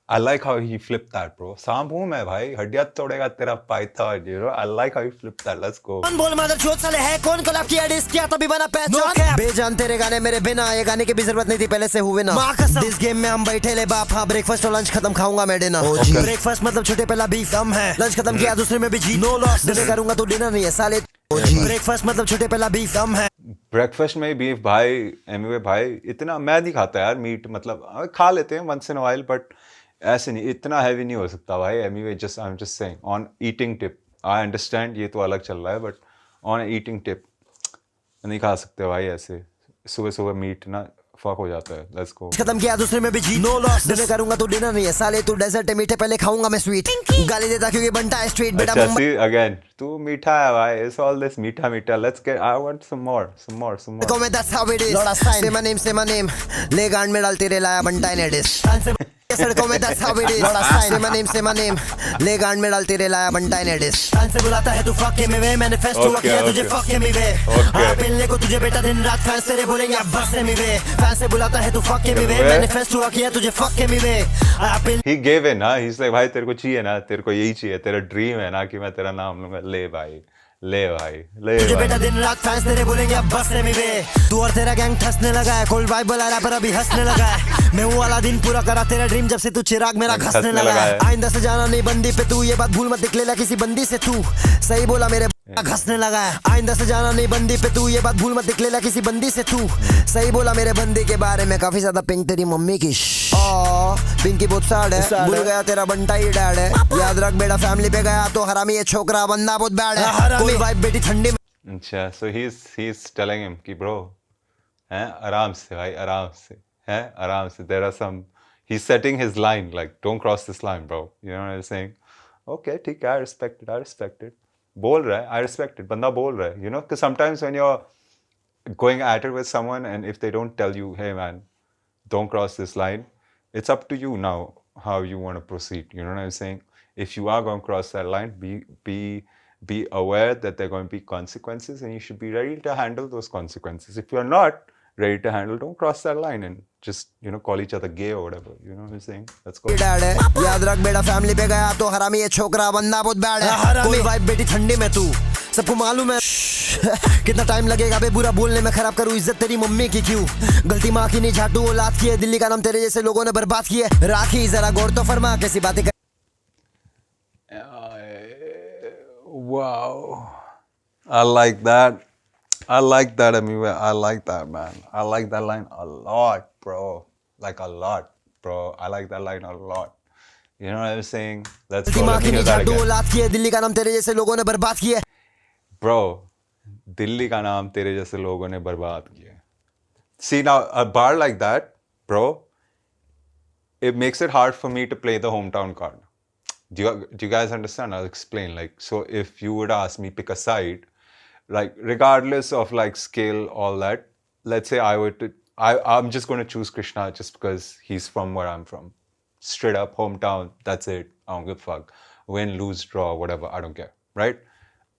I like how he flipped that bro. सांप हूँ मैं भाई, हड्डियां तोड़ेगा तेरा Python, you know, I like how he flipped that. Let's go. कौन बोल मदर चोद साले है कौन, कोलैब किया डिस किया तभी बना पहचान। बेजान तेरे गाने मेरे बिना, ये गाने की भी जरूरत नहीं थी पहले से हुए ना। इस गेम में हम बैठे ले बाप, हाँ ब्रेकफास्ट और लंच खत्म खाऊंगा मैं डिनर। ब्रेकफास्ट मतलब छोटे पहला बीफ कम है, लंच खत्म किया दूसरे में भी जी नो लॉस, डिनर करूंगा तो डिनर नहीं है साले। ब्रेकफास्ट मतलब छोटे पहला बीफ कम है, ब्रेकफास्ट में बीफ भाई, एमवे भाई इतना मैं नहीं खाता यार मीट, मतलब खा लेते हैं वंस इन वाइल, बट ऐसे नहीं, इतना हैवी नहीं हो सकता भाई। Anyway just I am just saying on eating tip, I understand ये तो अलग चल रहा है, बट ऑन ईटिंग टिप नहीं खा सकते भाई ऐसे सुबह सुबह मीट ना, फक हो जाता है। Let's go. खत्म किया दूसरे में भी जी नो लॉस, डिनर करूंगा तो डिनर नहीं है साले, तू डेजर्ट है मीठे पहले खाऊंगा मैं स्वीट, गाली देता क्योंकि बनता है स्ट्रीट बेटा। अच्छा सी अगेन तू मीठा है भाई, इट्स ऑल दिस मीठा मीठा, let's get, I want some more को मैं that's how it is, say my name ले गांड में डालती रे लाया बनता है डिश सड़कों में that's how it is, say my name ले गांड में डालती रे लाया बनता है डिश। फैन से बुलाता है तू फक में वे, मैनिफेस्ट हुआ किया तुझे फक में वे। आ पिलने को तुझे बेटा दिन रात, फैंस तेरे बोलेंगे अब बस में वे। फैन से बुलाता है तू फक में वे, मैनिफेस्ट हुआ किया तुझे फक में वे। आ पिल he gave in ना, he's like भाई तेरे को चाहिए ना, तेरे को यही चाहिए, तेरा ड्रीम है ना कि मैं तेरा नाम लूंगा, ले भाई ले भाई ले तुझे भाई। बेटा दिन रात, फैंस तेरे बोलेंगे अब बस में वे। तू और तेरा गैंग ठसने लगा है, कोल्ड वाइब बुला रहा पर अभी हंसने लगा है। मैं वो वाला दिन पूरा करा तेरा ड्रीम, जब से तू चिराग मेरा घसने लगा है। आइंदा से जाना नहीं बंदी पे तू, ये बात भूल मत निकलेला किसी बंदी से तू, सही बोला मेरे घसने लगा है। आइंदा से जाना नहीं बंदी पे तू, ये बात भूल मत निकलेला किसी बंदी से तू, सही बोला मेरे बंदी के बारे में। काफी ज्यादा पिंक तेरी मम्मी की पिंकी बहुत सैड है, भूल गया तेरा बंटा ही डैड है, याद रख बेटा फैमिली पे गया तो हरामी ये छोकरा बंदा बहुत बैड है, कोई वाइब बेटी ठंडी में। अच्छा so he's telling him कि bro हैं आराम से भाई, आराम से हैं आराम से, there are some, he's setting his line like don't cross this line bro, you know what I'm saying? Okay ठीक है, I respect it, बोल रहा है, I respect it, बंदा बोल रहा है, you know, because sometimes when you're going at it with someone and if they don't tell you hey man don't cross this line, it's up to you now how you want to proceed. You know what I'm saying? If you are going to cross that line, be aware that there are going to be consequences, and you should be ready to handle those consequences. If you're not ready to handle, don't cross that line and just, you know, call each other gay or whatever. You know what I'm saying? Let's go. Dad है याद रख बेटा family पे गया तो हरामी ये छोकरा बंदा बहुत बैड है कोई वाइफ बेटी ठंडी में तू सबको मालूम है कितना टाइम लगेगा बे बुरा बोलने में खराब करूँ इज्जत तेरी मम्मी की क्यों गलती माँ की नहीं झाटू औलाद की है दिल्ली का नाम तेरे जैसे लोगों ने बर्बाद किया राखी जरा गौर तो फरमा कैसी बातें Wow. I like that. I like that, Amiwe. I like that, man. I like that line a lot, bro. Like a lot, bro. I like that line a lot. You know what I'm saying? Let's go. Let me hear that again. औलाद की है दिल्ली का नाम तेरे जैसे लोगों ने बर्बाद किया Bro, दिल्ली का नाम तेरे जैसे लोगों ने बर्बाद किया. See, now a bar like that, bro, it makes it hard for me to play the hometown card. Do you guys understand? I'll explain. Like, so if you would ask me pick a side, like regardless of like scale, all that, let's say I'm just going to choose Krishna just because he's from where I'm from. Straight up hometown, that's it. I don't give a fuck. Win, lose, draw, whatever, I don't care, right?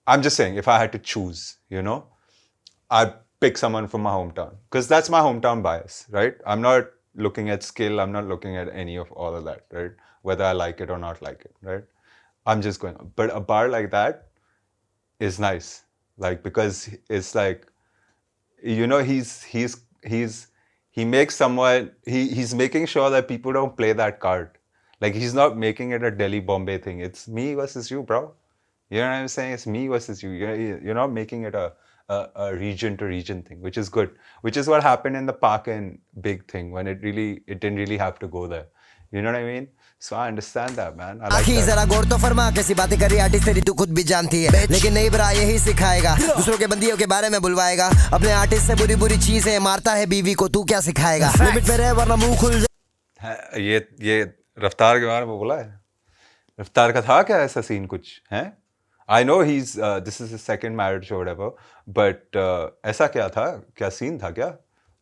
I'm just saying, if I had to choose, you know, I'd pick someone from my hometown because that's my hometown bias, right? I'm not looking at skill. I'm not looking at any of all of that, right? Whether I like it or not like it, right? I'm just going. But a bar like that is nice, like because it's like, you know, he makes someone he's making sure that people don't play that card. Like he's not making it a Delhi Bombay thing. It's me versus you, bro. You know what I'm saying? It's me versus you. You're not making it a region to region thing, which is good. Which is what happened in the Pak and Big thing when it didn't really have to go there. You know what I mean? So I understand that, man. I like that. जरा गौर तो फरमा कैसी बातें करी artist तेरी तू खुद भी जानती है लेकिन नहीं बरा यही सिखाएगा दूसरों के बंदियों के बारे में बुलवाएगा अपने आर्टिस्ट से बुरी बुरी चीजें मारता है बीवी को तू क्या सिखाएगा लिमिट में रहे वरना मुंह खुल जाए ये रफ्तार के बारे में बोला है रफ्तार का था क्या ऐसा सीन कुछ है I know this is his second marriage or whatever, but ऐसा क्या था क्या सीन था क्या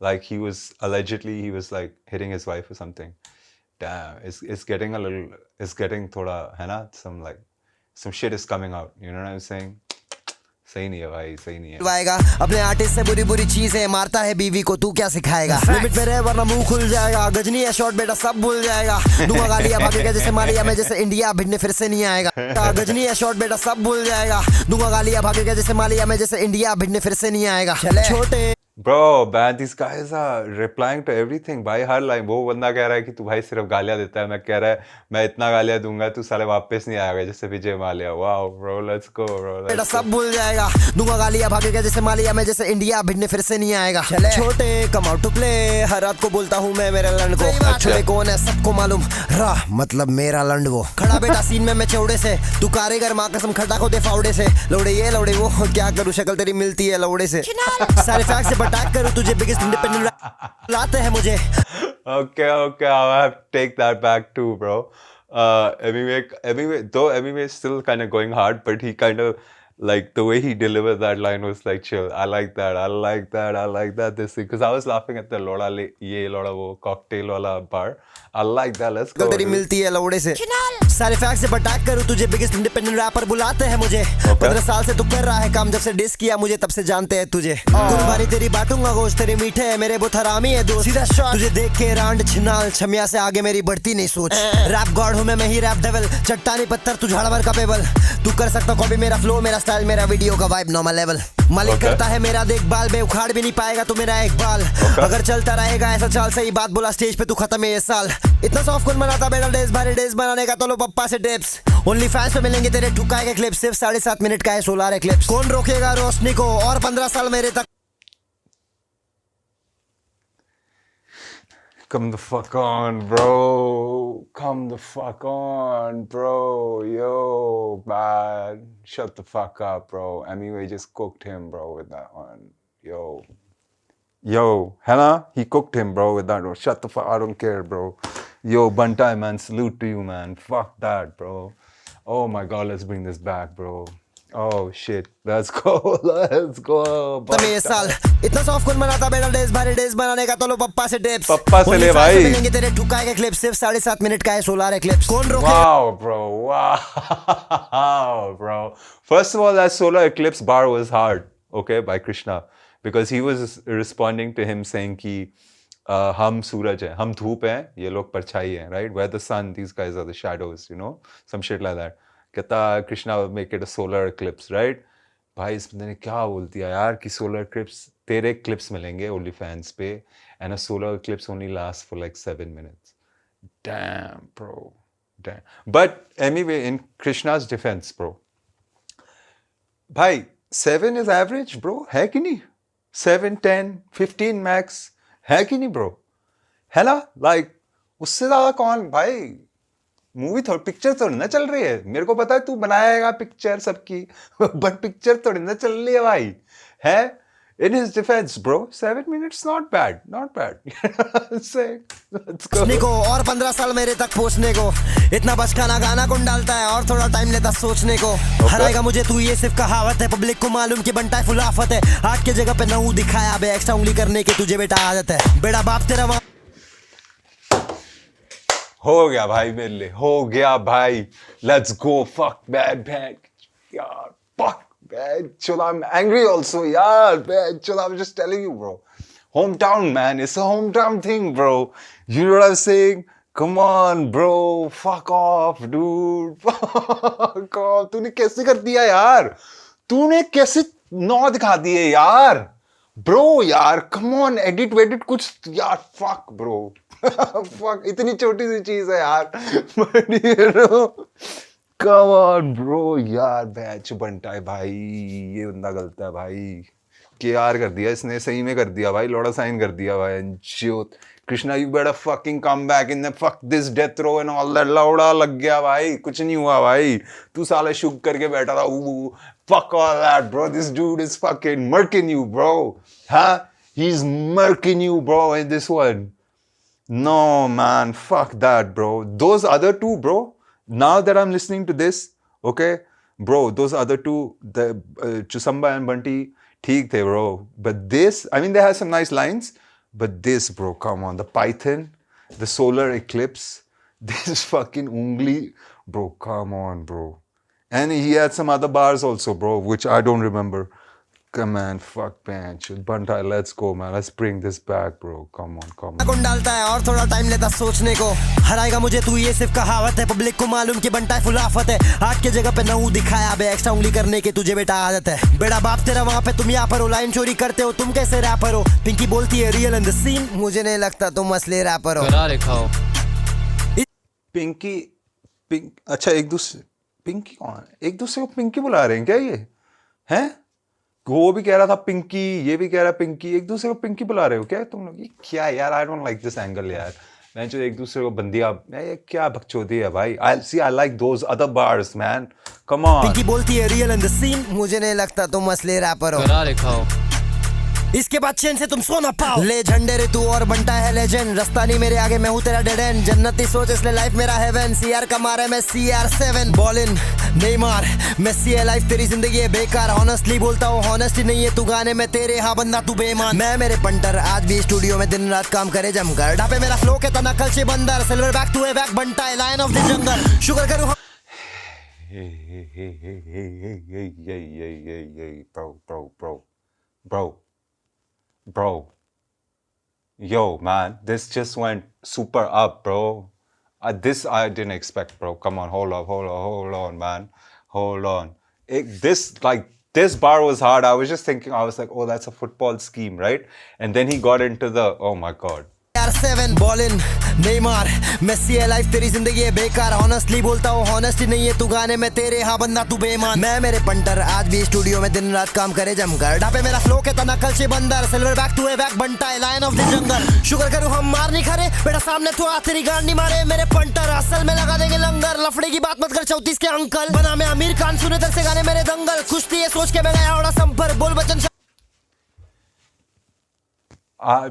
like he was allegedly like hitting his wife or something. Damn, it's getting थोड़ा है ना some shit is coming out. You know what I'm saying? सही नहीं है भाई सही नहीं है अपने आर्टिस्ट से बुरी बुरी चीजें मारता है बीवी को तू क्या सिखाएगा लिमिट में रहे वरना मुंह खुल जाएगा गजनी है शॉट बेटा सब भूल जाएगा दूंगा गालियां भागेगा जैसे मालिया में जैसे इंडिया भिड़ने फिर से नहीं आएगा गजनी है शॉट बेटा सब भूल जाएगा दूंगा गालियां भागेगा जैसे मालिया में जैसे इंडिया भिड़ने फिर से नहीं आएगा छोटे Bro, man, these guys are replying to everything. भाई हर लाइन वो बंदा कह रहा है कि तू भाई सिर्फ गालियां देता है मैं कह रहा है मैं इतना गालियां दूंगा तू साले वापस नहीं आएगा जैसे Vijay Mallya wow bro let's go bro बेटा सब भूल जाएगा दूंगा गालियां भागेगा जैसे मालिया में जैसे इंडिया भिड़ने फिर से नहीं आएगा छोटे कम आउट टू प्ले हर रात को बोलता हूँ मैं मेरे लंड को छोटे कौन है सबको मालूम राह मतलब मेरा लंड वो खड़ा बेटा सीन में मैं चौड़े से तू कारीगर माँ कसम खड़ा को दे फावड़े से लौड़े ये लौड़े वो क्या करूँ शक्ल तेरी मिलती है लौड़े से सारे फैक्ट से अटैक करूं तुझे बिगेस्ट इंडिपेंडेंट लाते हैं मुझे okay I'll have to take that back too bro anyway still kind of going hard but he kind of like the way he delivered that line was like chill. I like that this thing because I was laughing at the Loda wo cocktail wala bar. I like that. Let's go. तेरी मिलती है लौड़े से सारे fact से attack करूं तुझे biggest independent wrapper बुलाते हैं मुझे 15 साल से तू कर रहा है काम जब से डिस किया मुझे तब से जानते हैं तुझे कुर्बानी तेरी बांटूंगा गोश्त तेरे मीठे है मेरे बहुत हरामी है दोस्त सीधा शॉट तुझे देख के रांड छिनाल छमिया से आगे मेरी बढ़ती नहीं सोच रैप गॉड हूं मैं ही रैप डेविल चट्टानी पत्थर तू झाड़ भर का पेबल तू कर सकता कॉपी मेरा फ्लो मेरा स्टाइल मेरा वीडियो का वाइब नॉर्मल लेवल मालिक करता है मेरा देखभाल बे उखाड़ भी नहीं पाएगा तू मेरा एक बाल अगर चलता रहेगा ऐसा चाल सही बात बोला स्टेज पे तू खत्म है ये साल इतना सॉफ्ट कौन बनाता बेटा डेज भारी डेज बनाने का तो लो पप्पा से टिप्स ओनली फैंस पे मिलेंगे तेरे ठुकाए के क्लिप्स सिर्फ 7.5 मिनट का है 16 क्लिप्स कौन रोकेगा रोशनी को और 15 साल मेरे तक Come the fuck on, bro. Come the fuck on, bro. Yo, man. Shut the fuck up, bro. Anyway, just cooked him, bro, with that one. Yo, Hannah, he cooked him, bro, with that one. Shut the fuck, I don't care, bro. Yo, Bantai, man, salute to you, man. Fuck that, bro. Oh my God, let's bring this back, bro. Oh shit. Let's go. Let's go. तब ये साल इतना soft कौन बनाता बेटा days भारी days बनाने का तो लो पप्पा से टिप्स पप्पा से ले भाई। मिलेंगे तेरे ठुकाए के क्लिप्स सिर्फ 7.5 मिनट का है 16 क्लिप्स कौन रोके Wow, bro. Wow, bro. First of all, that solar eclipse bar was hard, okay, by Krishna, because he was responding to him saying कि हम सूरज हैं, हम धूप हैं, ये लोग परछाई हैं, right? We're the sun, these guys are the shadows, you know, some shit like that. कहता Krishna make it a solar eclipse, right? भाई इस बंदे ने क्या बोल दिया यार कि solar eclipse तेरे clips मिलेंगे only fans पे and a solar eclipse only lasts for like 7 minutes. Damn, bro. Damn. But anyway, in Krishna's defense, bro. भाई 7 is average, bro. है कि नहीं? 7, 10, 15 max. है कि नहीं, bro? है ना? Like उससे ज़्यादा कौन भाई? मूवी थोड़ी पिक्चर थोड़ी ना चल रही है, मेरे को पता है तू बनाएगा पिक्चर सबकी बट पिक्चर थोड़ी ना चल रही है भाई है in his defence bro 7 minutes not bad say let's go को और 15 साल मेरे तक पहुंचने को इतना बचकाना गाना कौन डालता है और थोड़ा टाइम लेता सोचने को हराएगा मुझे तू ये सिर्फ कहावत है पब्लिक को मालूम कि बनता है फुल आफत है 8 के जगह पे 9 दिखाया बे एक्स्ट्रा उंगली करने की तुझे बेटा आदत है बेटा बाप तेरा हो गया भाई मेरे लिए हो गया भाई लेट्स गो फक बैड यार फक बैड चल आई एम एंग्री आल्सो यार बैड चल I am just telling you bro hometown man it's a hometown thing bro you know what I'm saying come on bro fuck off dude fuck off तूने कैसे कर दिया यार तूने कैसे 9 दिखा दिए यार ब्रो यार कम ऑन एडिट वेडिट कुछ यार फक ब्रो फक इतनी छोटी सी चीज है यार कम ऑन ब्रो यार बैच बनता है भाई ये बंदा गलत है भाई केआर कर दिया इसने सही में कर दिया भाई लौड़ा साइन कर दिया भाई Jyot Krishna you better fucking come back in the fuck this death row and all that लौड़ा लग गया भाई कुछ नहीं हुआ भाई तू साले शुग करके बैठा था fuck all that bro this dude is fucking murking you bro huh he's murking you bro in this one no man fuck that bro those other two bro now that I'm listening to this okay bro those other two the Chusamba and Bunty theek the bro but this I mean they have some nice lines but this bro come on the python the solar eclipse this fucking ungli bro come on bro and he had some other bars also bro which I don't remember come on fuck man Bunty let's go man let's bring this back bro come on कौन डालता है और थोड़ा time लेता सोचने को हराएगा मुझे तू ये सिर्फ कहावत है पब्लिक को मालूम कि बनता है फुल आफत है 8 के जगह पे 9 दिखाया बे एक्स्ट्रा उंगली करने की तुझे बेटा आदत है बेटा बाप तेरा वहां पे तुम यहाँ पर हो लाइन चोरी करते हो तुम कैसे रैपर हो पिंकी बोलती है रियल इन द सीन मुझे नहीं लगता तुम असली रैपर हो पिंकी अच्छा एक दूसरे पिंकी कौन है एक दूसरे को पिंकी बुला रहे हैं क्या ये हैं वो भी कह रहा था पिंकी ये भी कह रहा पिंकी एक दूसरे को पिंकी बुला रहे हो क्या तुम लोग ये क्या यार I don't like this angle यार मैं जो एक दूसरे को बंदिया ये क्या बकचोदी है भाई I like those other bars man come on Pinky बोलती है रियल इन द सीन मुझे नहीं लगता तुम असली रैपर हो इसके बाद चैन से तुम सो ना पाओ ले झंडे रे तू और बनता है लेजेंड रास्ता नहीं मेरे आगे मैं हूँ तेरा डेड एंड जन्नती सोच इसलिए लाइफ मेरा हेवन सीआर का मारे मैं CR7 बॉल इन नहीं मार मेसी है लाइफ तेरी जिंदगी है बेकार ऑनेस्टली बोलता हूँ ऑनेस्टी नहीं है तू गाने में तेरे हाँ बंदा तू बेईमान मैं मेरे पंटर आज भी स्टूडियो में दिन रात काम करे जमकर ढापे मेरा फ्लो कहता नकल से बंदर silverback to a back बनता है लायन ऑफ द जंगल शुक्र करूँ bro yo man this just went super up bro this I didn't expect bro come on hold on man hold on this bar was hard I was just thinking I was like oh that's a football scheme right and then he got into the oh my god CR7 ball in नहीं मार Messi है life तेरी जिंदगी है बेकार honestly बोलता हूँ honesty नहीं है तू गाने में तेरे हाँ बंदा तू बेईमान मैं मेरे पंटर आज भी स्टूडियो में दिन रात काम करे जमकर ढापे मेरा फ्लो कहता नकल से बंदर silverback to a back बनता है लायन ऑफ द जंगल शुक्र करूँ हम मार नहीं खरे बेटा सामने तू आ तेरी गांड नहीं मारे मेरे पंटर असल में लगा देंगे लंगर लफड़े की बात मत कर 34 के अंकल बना मैं आमिर खान सुने तर से गाने मेरे दंगल कुश्ती है सोच के मैं गया बड़ा संपर बोल बचन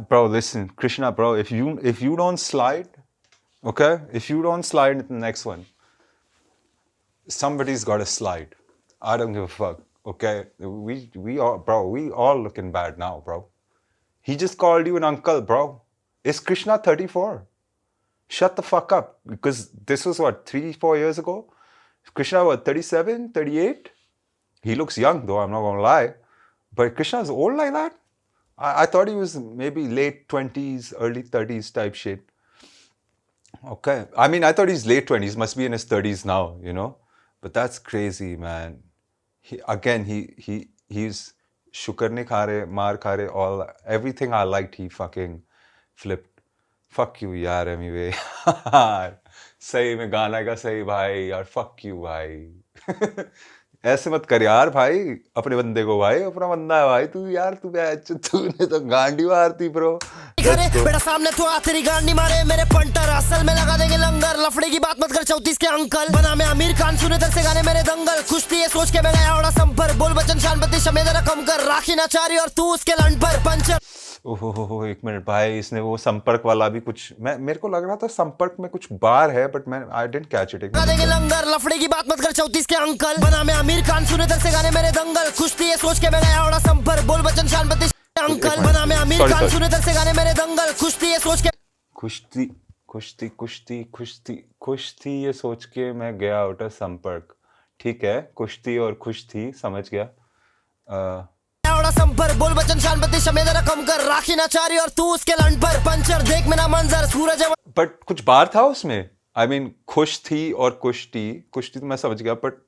bro listen Krishna bro if you don't slide okay if you don't slide in the next one somebody's got to slide I don't give a fuck. Okay, we all looking bad now, bro. He just called you an uncle, bro. Is Krishna 34? Shut the fuck up. Because this was what, 3-4 years ago? Krishna was 37, 38? He looks young though, I'm not gonna lie. But Krishna's old like that? I thought he was maybe late 20s, early 30s type shit. Okay. I mean, I thought he's late 20s, must be in his 30s now, you know? But that's crazy, man. He's shukar nahi kha rahe, maar kha rahe, all everything I liked, he fucking flipped. Fuck you, yaar, anyway. सही में गाना का सही भाई यार, fuck you भाई. ऐसे मत कर यार भाई अपने बंदे को, भाई अपना बंदा है भाई तू यार, तूने तो गांडी मारती ब्रो. बेटा सामने तो आ तेरी गांडी मारे मेरे पंटर, असल में लगा देंगे लंगर. लफड़े की बात मत कर 34 के अंकल. बना मैं आमिर खान, सुने तर से गाने मेरे दंगल. कुश्ती है सोच के मैं गया ओड़ा संपर. बोल बचन शानपति शमे जरा कम कर. राखी नाचारी और तू उसके लंड पर पंचर. ओहो एक मिनट भाई, इसने वो संपर्क वाला भी कुछ, मेरे को लग रहा था संपर्क में कुछ बार है, बट मैं आई डिडंट कैच इट. लगा देंगे लंगर. लफड़े की बात मत कर 34 के अंकल. बना मैं आमिर खान, सुने तर से गाने मेरे दंगल. कुश्ती है सोच के मैं गया ओड़ा संपर. बोल बचन शानपति अंकल. बना मैं आमिर खान, सुने तर से गाने मेरे दंगल. कुश्ती है सोच के कुश्ती ये सोच के मैं गया उठा संपर्क. ठीक है, कुश्ती और खुश थी, समझ गया. संपर्क. बोल बचन शानपति शमे जरा कम कर. राखी नाचारी और तू उसके लंड पर पंचर. देख मेरा मंजर सूरज. बट कुछ बार था उसमें. आई मीन खुश थी और कुश्ती तो मैं समझ गया, but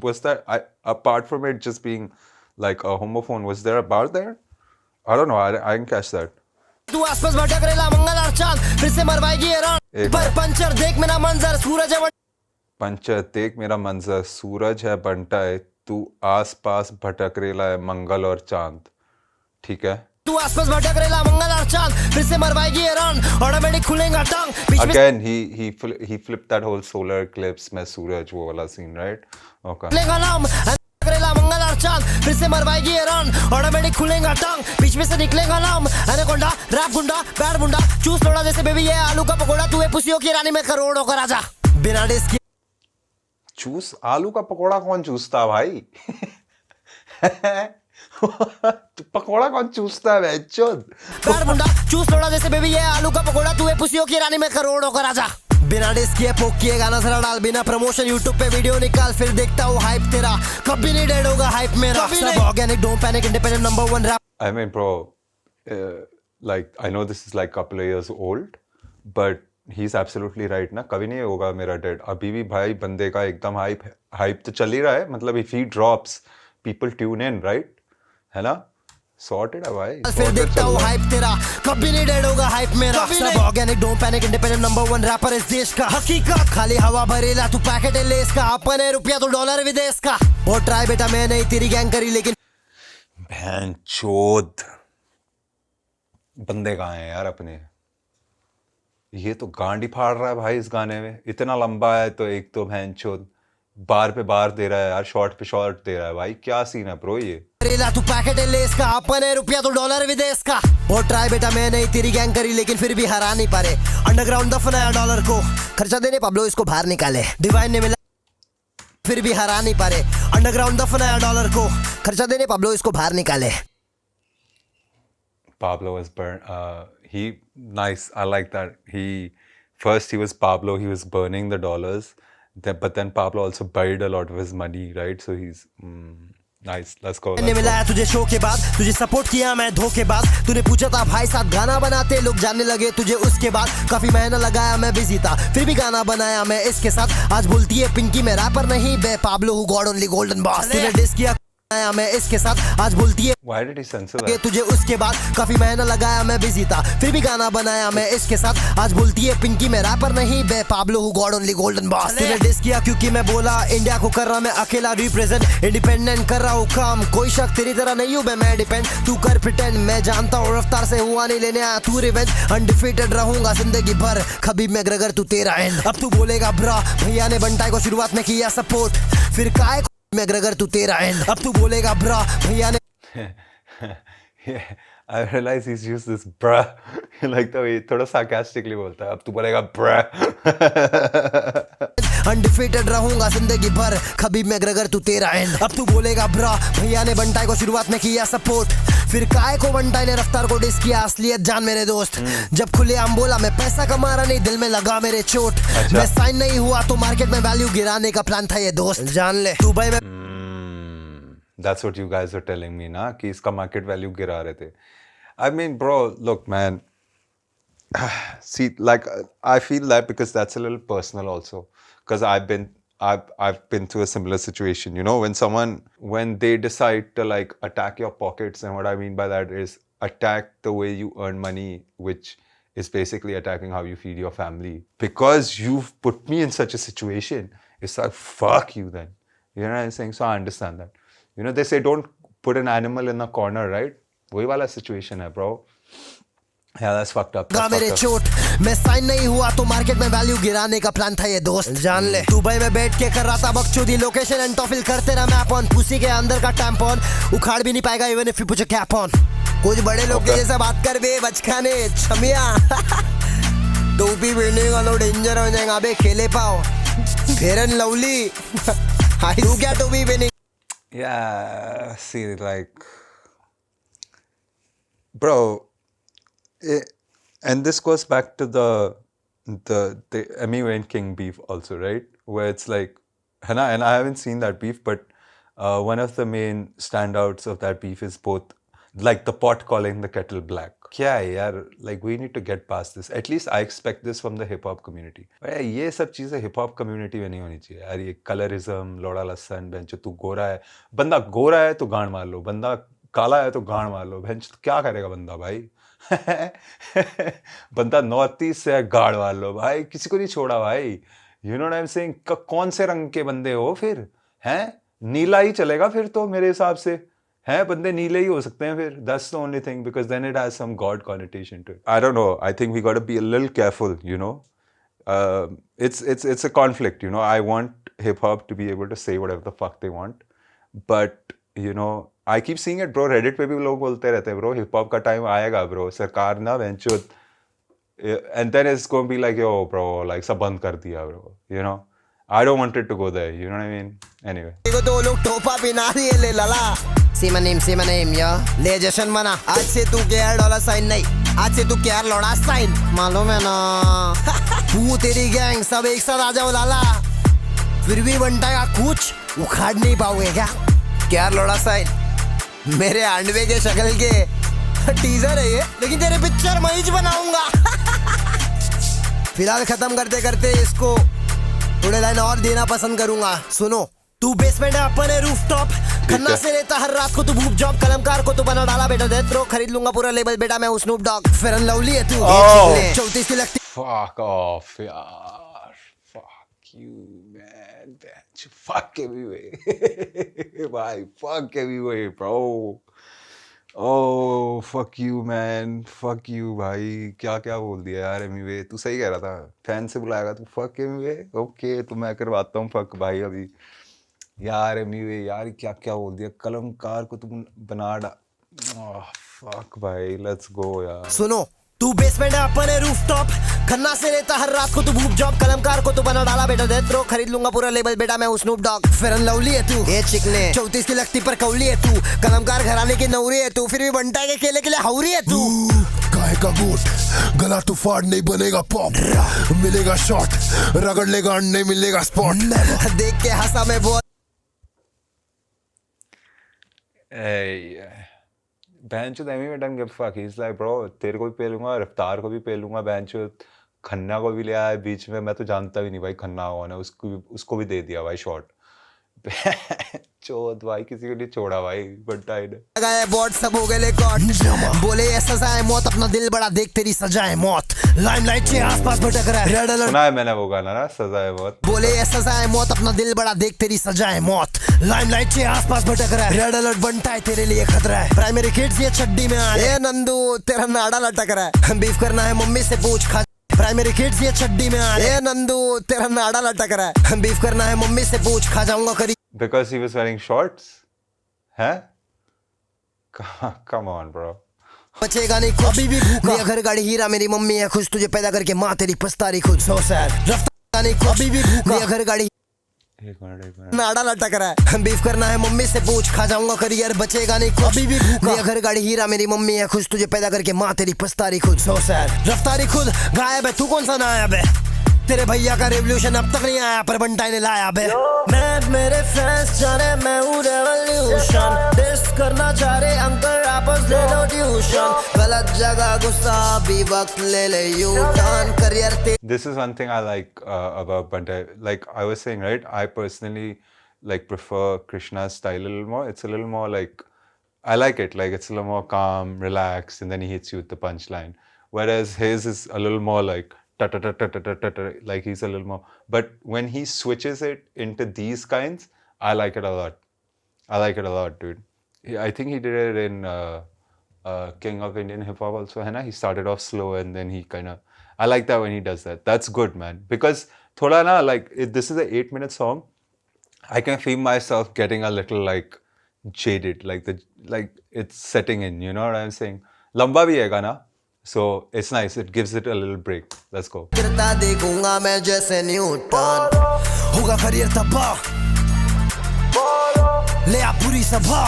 was that apart from it just being like a homophone, was there a bar there? I don't know, I didn't catch that. तू आसपास भटक रेला मंगल और चांद, फिर से मरवाएगी हैरान. पर पंचर. देख मेरा मंजर सूरज है. पंचर देख मेरा मंजर सूरज है बंटा है. तू आसपास भटक रेला है मंगल और चांद. ठीक है. तू आसपास भटक रेला मंगल और चांद, फिर से मरवाएगी हैरान. ऑटोमेटिक खुलेगा टांग. Again he flipped that whole solar eclipse में सूरज वो वाला scene, right? Okay. खुलेगा नाम रेला मंगल और चांद, फिर से मरवाएगी हैरान. ऑटोमेटिक खुलेगा टांग. बीच में से निकलेगा नाम. एनाकोंडा, रैप गुंडा, बैड मुंडा, चूस लोड़ा जैसे बेबी ये आलू का पकोड़ा. तू है पुसियों की रानी में करोड़ों का राजा. बिना डिस्क चूस आलू का पकोड़ा कौन चूसता भाई? पकोड़ा कौन चूसता है बच्चों? बैड मुंडा, चूस लोड़ा जैसे बेबी ये आलू का पकोड़ा. तू है पुसियों की रानी में करोड़ों का राजा. बिना डिस्क किए पोक किए गाना जरा डाल. बिना प्रमोशन यूट्यूब पे वीडियो निकाल, फिर देखता हूँ हाइप तेरा. कभी नहीं डेड होगा हाइप मेरा. सब organic, don't panic, independent, number 1 rap. I mean bro, like I know this is like couple of years old, but he's absolutely right ना. कभी नहीं होगा मेरा डेड. अभी भी भाई बंदे का एकदम हाइप तो चल ही रहा है. मतलब if he drops, people tune in, right? है ना? Sorted है भाई. फिर देखता हूँ हाइप तेरा. कभी नहीं डेड होगा हाइप मेरा. सब organic, don't panic, independent, number 1 rapper इस देश का. हकीकत खाली हवा भरेला, तू पैकेट है लेस का. अपने रुपया तो डॉलर विदेश का. और ट्राई बेटा मैं नहीं तेरी गैंग करी, लेकिन भैंचोद बंदे कहाँ हैं यार अपने? ये तो गांडी फाड़ रहा है भाई इस गाने में. इतना लंबा है तो एक तो भैंचोद बार पे बार दे रहा है यार, शॉर्ट पे शॉर्ट दे रहा है भाई. क्या सीन है ब्रो ये? तू पैकेट है लेस का. अपने रुपया तो डॉलर विदेश का. और ट्राई बेटा मैं नहीं तेरी गैंग करी, लेकिन फिर भी हरा नहीं पारे. अंडरग्राउंड दफनाया डॉलर को, खर्चा देने पाब्लो इसको बाहर निकाले. डिवाइन ने मिला फिर भी हरा नहीं पारे. अंडरग्राउंड दफनाया डॉलर को, खर्चा देने पाब्लो इसको बाहर निकाले. Pablo was burned. Nice. I like that. First he was Pablo. He was burning the dollars. But then Pablo also buried a lot of his money, right? So he's nice. Let's go. मैंने मिलाया तुझे show के बाद, तुझे support किया मैं धोखेबाज. तूने पूछा था भाई साथ गाना बनाते, लोग जानने लगे तुझे उसके बाद. काफी मेहनत लगाया मैं बिजी था, फिर भी गाना बनाया मैं इसके साथ. आज बोलती है पिंकी मैं रैपर नहीं, बे पाब्लो हूँ गॉड ओनली गोल्डन बॉस. तूने डिस किया मैं इसके साथ. आज बोलती है Why did he censor that? तुझे उसके बाद. काफी मेहनत लगाया मैं बिजी था, फिर भी गाना बनाया मैं इसके साथ. आज बोलती है पिंकी मैं रैपर नहीं, बे पाब्लो हूँ गॉड ओनली गोल्डन बॉस. तूने डिस किया क्योंकि मैं बोला इंडिया को कर रहा मैं अकेला रिप्रेजेंट. इंडिपेंडेंट कर रहा हूँ काम, कोई शक तेरी तरह नहीं हूँ मैं डिपेंड. तू कर प्रिटेंड, मैं जानता हूँ रफ्तार से हुआ नहीं लेने आया तू रिवेंज. अनडिफीटेड रहूंगा जिंदगी भर, खबीब मैकग्रेगर तू तेरा एंड. अब तू बोलेगा ब्रा भैया ने बंटाई को शुरुआत में किया सपोर्ट, फिर काय मैकग्रेगर तू तेरा एंड. अब तू बोलेगा ब्रा भैया ने I realize he's used this bruh. like the way थोड़ा sarcastically बोलता है. अब तू बोलेगा bruh. अनडिफीटेड रहूंगा जिंदगी भर खबीब मैग्रेगर तू तेरा एंड अब तू बोलेगा ब्रा भैया ने बंटाई को शुरुआत में किया सपोर्ट फिर काय को बंटाई ने रफ्तार को डिस किया असलियत जान मेरे दोस्त जब खुलेआम बोला मैं पैसा कमा रहा नहीं दिल में लगा मेरे चोट मैं साइन नहीं हुआ तो मार्केट में वैल्यू गिराने का प्लान था ये दोस्त जान ले दुबई में That's what you guys are telling me, ना कि इसका market value गिरा रहे थे. I mean, bro, look, man. See, like, I feel that because that's a little personal also. Because I've been through a similar situation. You know, when they decide to like attack your pockets, and what I mean by that is attack the way you earn money, which is basically attacking how you feed your family. Because you've put me in such a situation, it's like, fuck you then. You know what I'm saying? So I understand that. You know, they say don't put an animal in a corner, right? वही वाला situation है, bro. Yeah, that's fucked up. मेरे चोट मैं sign नहीं हुआ तो market में वैल्यू गिराने का प्लान था ये दोस्त जान ले दुबई में बैठ के कर रहा था बकचोदी लोकेशन एंड टॉफिल करते रहा मैप ऑन पुसी के अंदर का टैम्पॉन उखाड़ भी नहीं पाएगा even if you put a cap on कुछ बड़े लोग के जैसा बात कर बे बचकाने छमिया टोपी पहनने का लो डेंजर हो जाएगा अबे खेले पाओ फेयर एंड लवली तू क्या टोपी पहनी Yeah, see, like, bro, and this goes back to the Emmy Wayne King beef also, right? Where it's like, and I haven't seen that beef, but one of the main standouts of that beef is both, like the pot calling the kettle black. क्या है यार, like we need to get past this. At least I expect this from the hip hop community. ये सब चीजें hip hop community में नहीं होनी चाहिए यार. ये colorism, लोड़ा लसन, बेंचो तू गोरा है, बंदा गोरा है तो गांड मार लो, बंदा काला है तो गांड मार लो, बेंच तो क्या करेगा बंदा भाई? बंदा नॉर्थ ईस्ट से है गाड़ मार लो भाई, किसी को नहीं छोड़ा भाई. You know what I'm saying? कौन से रंग के बंदे हो फिर? हैं? नीला ही चलेगा फिर तो मेरे हिसाब से. हैं बंदे नीले ही हो सकते हैं फिर. That's the only thing because then it has some god connotation to it. I don't know. I think we got to be a little careful, you know. It's a conflict, you know. I want hip hop to be able to say whatever the fuck they want, but you know, I keep seeing it, bro. Reddit पे भी लोग बोलते रहते हैं, bro. Hip hop का time आएगा, bro. सरकार ना बेंचो, and then it's going to be like, yo, bro, like सब बंद कर दिया, bro. You know. I don't want it to go there. You know what I mean? Anyway. देखो दो लोग टोपा पिना दिए ले लला Say my name या ले जशन मना आज से तू केयर डॉलर साइन नहीं आज से तू केयर लौड़ा साइन मालूम है ना तू तेरी गैंग सब एक साथ आ जाओ लाला फिर भी बंटाया कुछ उखाड़ नहीं पाओगे क्या केयर लौड़ा साइन मेरे अंडवे के शक्ल के टीजर है ये लेकिन तेरे पिक्चर मैं ही बनाऊंगा फिलहाल खत्म करते करते इसको थोड़े लाइन और देना पसंद करूंगा सुनो तू बेसमेंट है अपन है रूफटॉप खन्ना से लेता हर रात को तू भूप जॉब कलमकार को तू बना डाला बेटा डेथ रो खरीद लूंगा पूरा लेबल बेटा मैं Snoop Dogg fair and lovely है तू 34 की लगती Fuck off, yaar. Fuck you, man. Bitch. Fuck everywhere. Bye. Fuck everywhere, bro. Oh, fuck you, man. Fuck you, भाई. क्या क्या बोल दिया यार एमीवे. तू सही कह रहा था. फैन से बुलाएगा तू fuck एमीवे. Okay, तो मैं करवाता हूँ fuck भाई अभी. यार एमीवे यार क्या क्या बोल दिया. कलमकार को तू बना डा. Oh, fuck भाई. Let's go यार. सुनो तू बेसमेंट है अपन है रूफटॉप खन्ना से लेता हर रात को तू भूप जॉब कलमकार को तू बना डाला बेटा डेथ रो खरीद लूंगा पूरा लेबल बेटा मैं Snoop Dogg fair and lovely है तू ये चिकने 34 की लगती पर कौली है तू कलमकार घराने की नौरी है तू फिर भी बंटा के केले के लिए हौरी है तू काहे का गोट गला तू फाड़ नहीं बनेगा पॉप मिलेगा शॉट रगड़ लेगा नहीं मिलेगा स्पॉट देख के हंसा मैं बहुत बेंचो एमी में done give fuck. He's like bro तेरे को भी पे लूंगा रफ्तार को भी पे लूंगा बेंचो खन्ना को भी ले आया बीच में. मैं तो जानता भी नहीं भाई खन्ना कौन है. उसको भी दे दिया भाई शॉट. चोद भाई किसी को नहीं छोड़ा भाई बंटा ने लगाए बॉट सब हो गए कॉट बोले ये सजा है मौत अपना दिल बड़ा देख तेरी सजा है मौत लाइमलाइट के आसपास भटक रहा है रेड अलर्ट सुना है मैंने वो गाना ना सजा है मौत बोले ये सजा है मौत अपना दिल बड़ा देख तेरी सजा है मौत लाइमलाइट के आसपास भटक रहा है रेड अलर्ट बनता है तेरे लिए खतरा है प्राइमरी किड्स ये चड्डी में आ ए नंदू तेरा नाड़ा लटक रहा है बीफ करना है मम्मी से पूछ खा प्राइमरी किड्स ये चड्डी में आ ए नंदू तेरा नाड़ा लटक रहा है बीफ करना है मम्मी से पूछ खा जाऊंगा करी because he was wearing shorts. Huh? Come on, bro. बचेगा नहीं खुद अभी भी भूखा घर गाड़ी हीरा मेरी मम्मी है खुश तुझे पैदा करके माँ तेरी पछतारी खुद सो सैड रफ्ता नहीं खुद अभी भी भूखा घर गाड़ी एक मिनट नाड़ा लटक रहा है बीफ करना है मम्मी से पूछ खा जाऊंगा करियर बचेगा नहीं खुद अभी भी भूखा घर गाड़ी हीरा मेरी मम्मी है खुश तुझे पैदा करके माँ तेरी पछतारी खुद सो सैड रफ्तारी खुद गायब है तू कौन सा नायब है तेरे भैया का रेवोल्यूशन अब तक नहीं आया पर बंटाई ने लाया बे मैं मेरे फ्रेंड्स जाने मैं हूँ रेवोल्यूशन टेस्ट करना चाह रहे अंकल वापस ले लो ट्यूशन गलत जगह गुस्सा भी वक्त ले ले यू टर्न करियर ते This is one thing I like about Bantai. Like I was saying, right? I personally like prefer Krishna's style a little more. It's a little more like I like it. Like it's a little more calm, relaxed, and then he hits you with the punchline. Whereas his is a little more like ta ta ta ta ta ta ta ta. Like he's a little more. But when he switches it into these kinds, I like it a lot. I like it a lot, dude. I think he did it in King of Indian Hip Hop also. है ना? He started off slow and then he kind of. I like that when he does that. That's good, man. Because thoda na like this is an 8-minute song. I can feel myself getting a little like jaded, like it's setting in. You know what I'm saying? Lamba bhi hai gana, so it's nice. It gives it a little break. Let's go. गिरता देखूंगा मैं जैसे Newton होगा career तबाह ले आ पूरी सभा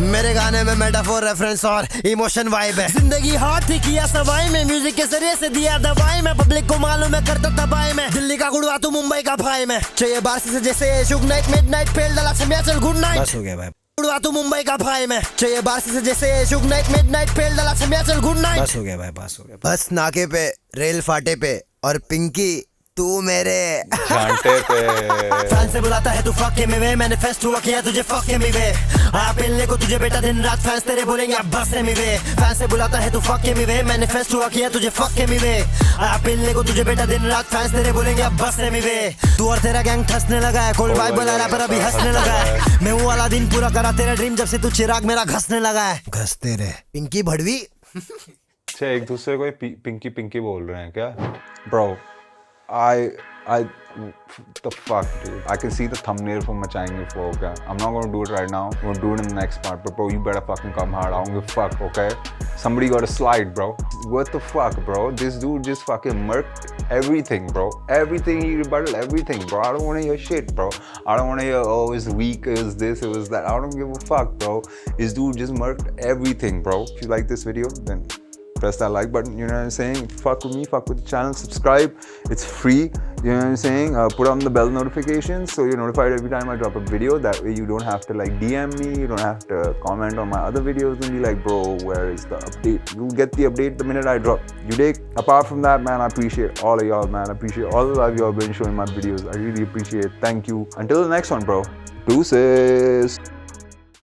मेरे गाने में मेटाफोर रेफरेंस और इमोशन वाइब है जिंदगी हाथ ही किया सवाई में म्यूजिक के जरिए से दिया दवाई में पब्लिक को मालूम है करता तबाही में दिल्ली का गुड़वा तू मुंबई का भाई में चाहिए बारसी से जैसे शुग नाइट मिडनाइट फेल डला छमिया चल गुड नाइट बस हो गया भाई गुड़वा तू मुंबई का भाई में चाहिए बारसी से जैसे शुग नाइट मिडनाइट फेल डला छमिया चल गुड नाइट बस हो गया भाई बस हो गया बस नाके पे रेल फाटे पे और पिंकी तू मेरे Chante pe. फैन से बुलाता है तू फक के में मैनिफेस्ट हुआ किया तुझे फक के में आप मिलने को तुझे बेटा दिन रात फैंस तेरे बोलेंगे अब बस में फैन से बुलाता है तू फक के में मैनिफेस्ट हुआ किया तुझे फक के में आप मिलने को तुझे बेटा दिन रात फैंस तेरे बोलेंगे अब बस में तू और तेरा गैंग ठसने लगा है कोल्ड वाइब बोला पर अभी हंसने लगा है मैं वो वाला दिन पूरा करा तेरा ड्रीम जब से तू चिराग मेरा घसने लगा है घसते रहे पिंकी भड़वी अच्छा एक दूसरे को पिंकी पिंकी बोल रहे हैं क्या? Bro, the fuck, dude. I can see the thumbnail for Machayenge 4, okay? I'm not gonna do it right now. I'm gonna do it in the next part. But bro, you better fucking come hard. I don't give a fuck, okay? Somebody gotta slide, bro. What the fuck, bro? This dude just fucking murked everything, bro. Everything he rebutted, everything, bro. I don't wanna hear shit, bro. I don't wanna hear, oh, it's weak, it was this, it was that. I don't give a fuck, bro. This dude just murked everything, bro. If you like this video, then press that like button, you know what I'm saying? Fuck with me, fuck with the channel, subscribe. It's free, you know what I'm saying? Put on the bell notifications so you're notified every time I drop a video. That way you don't have to like DM me, you don't have to comment on my other videos and be like, bro, where is the update? You'll get the update the minute I drop. You dig? Apart from that, man, I appreciate all of y'all, man. I appreciate all the love y'all been showing my videos. I really appreciate it. Thank you. Until the next one, bro. Deuces.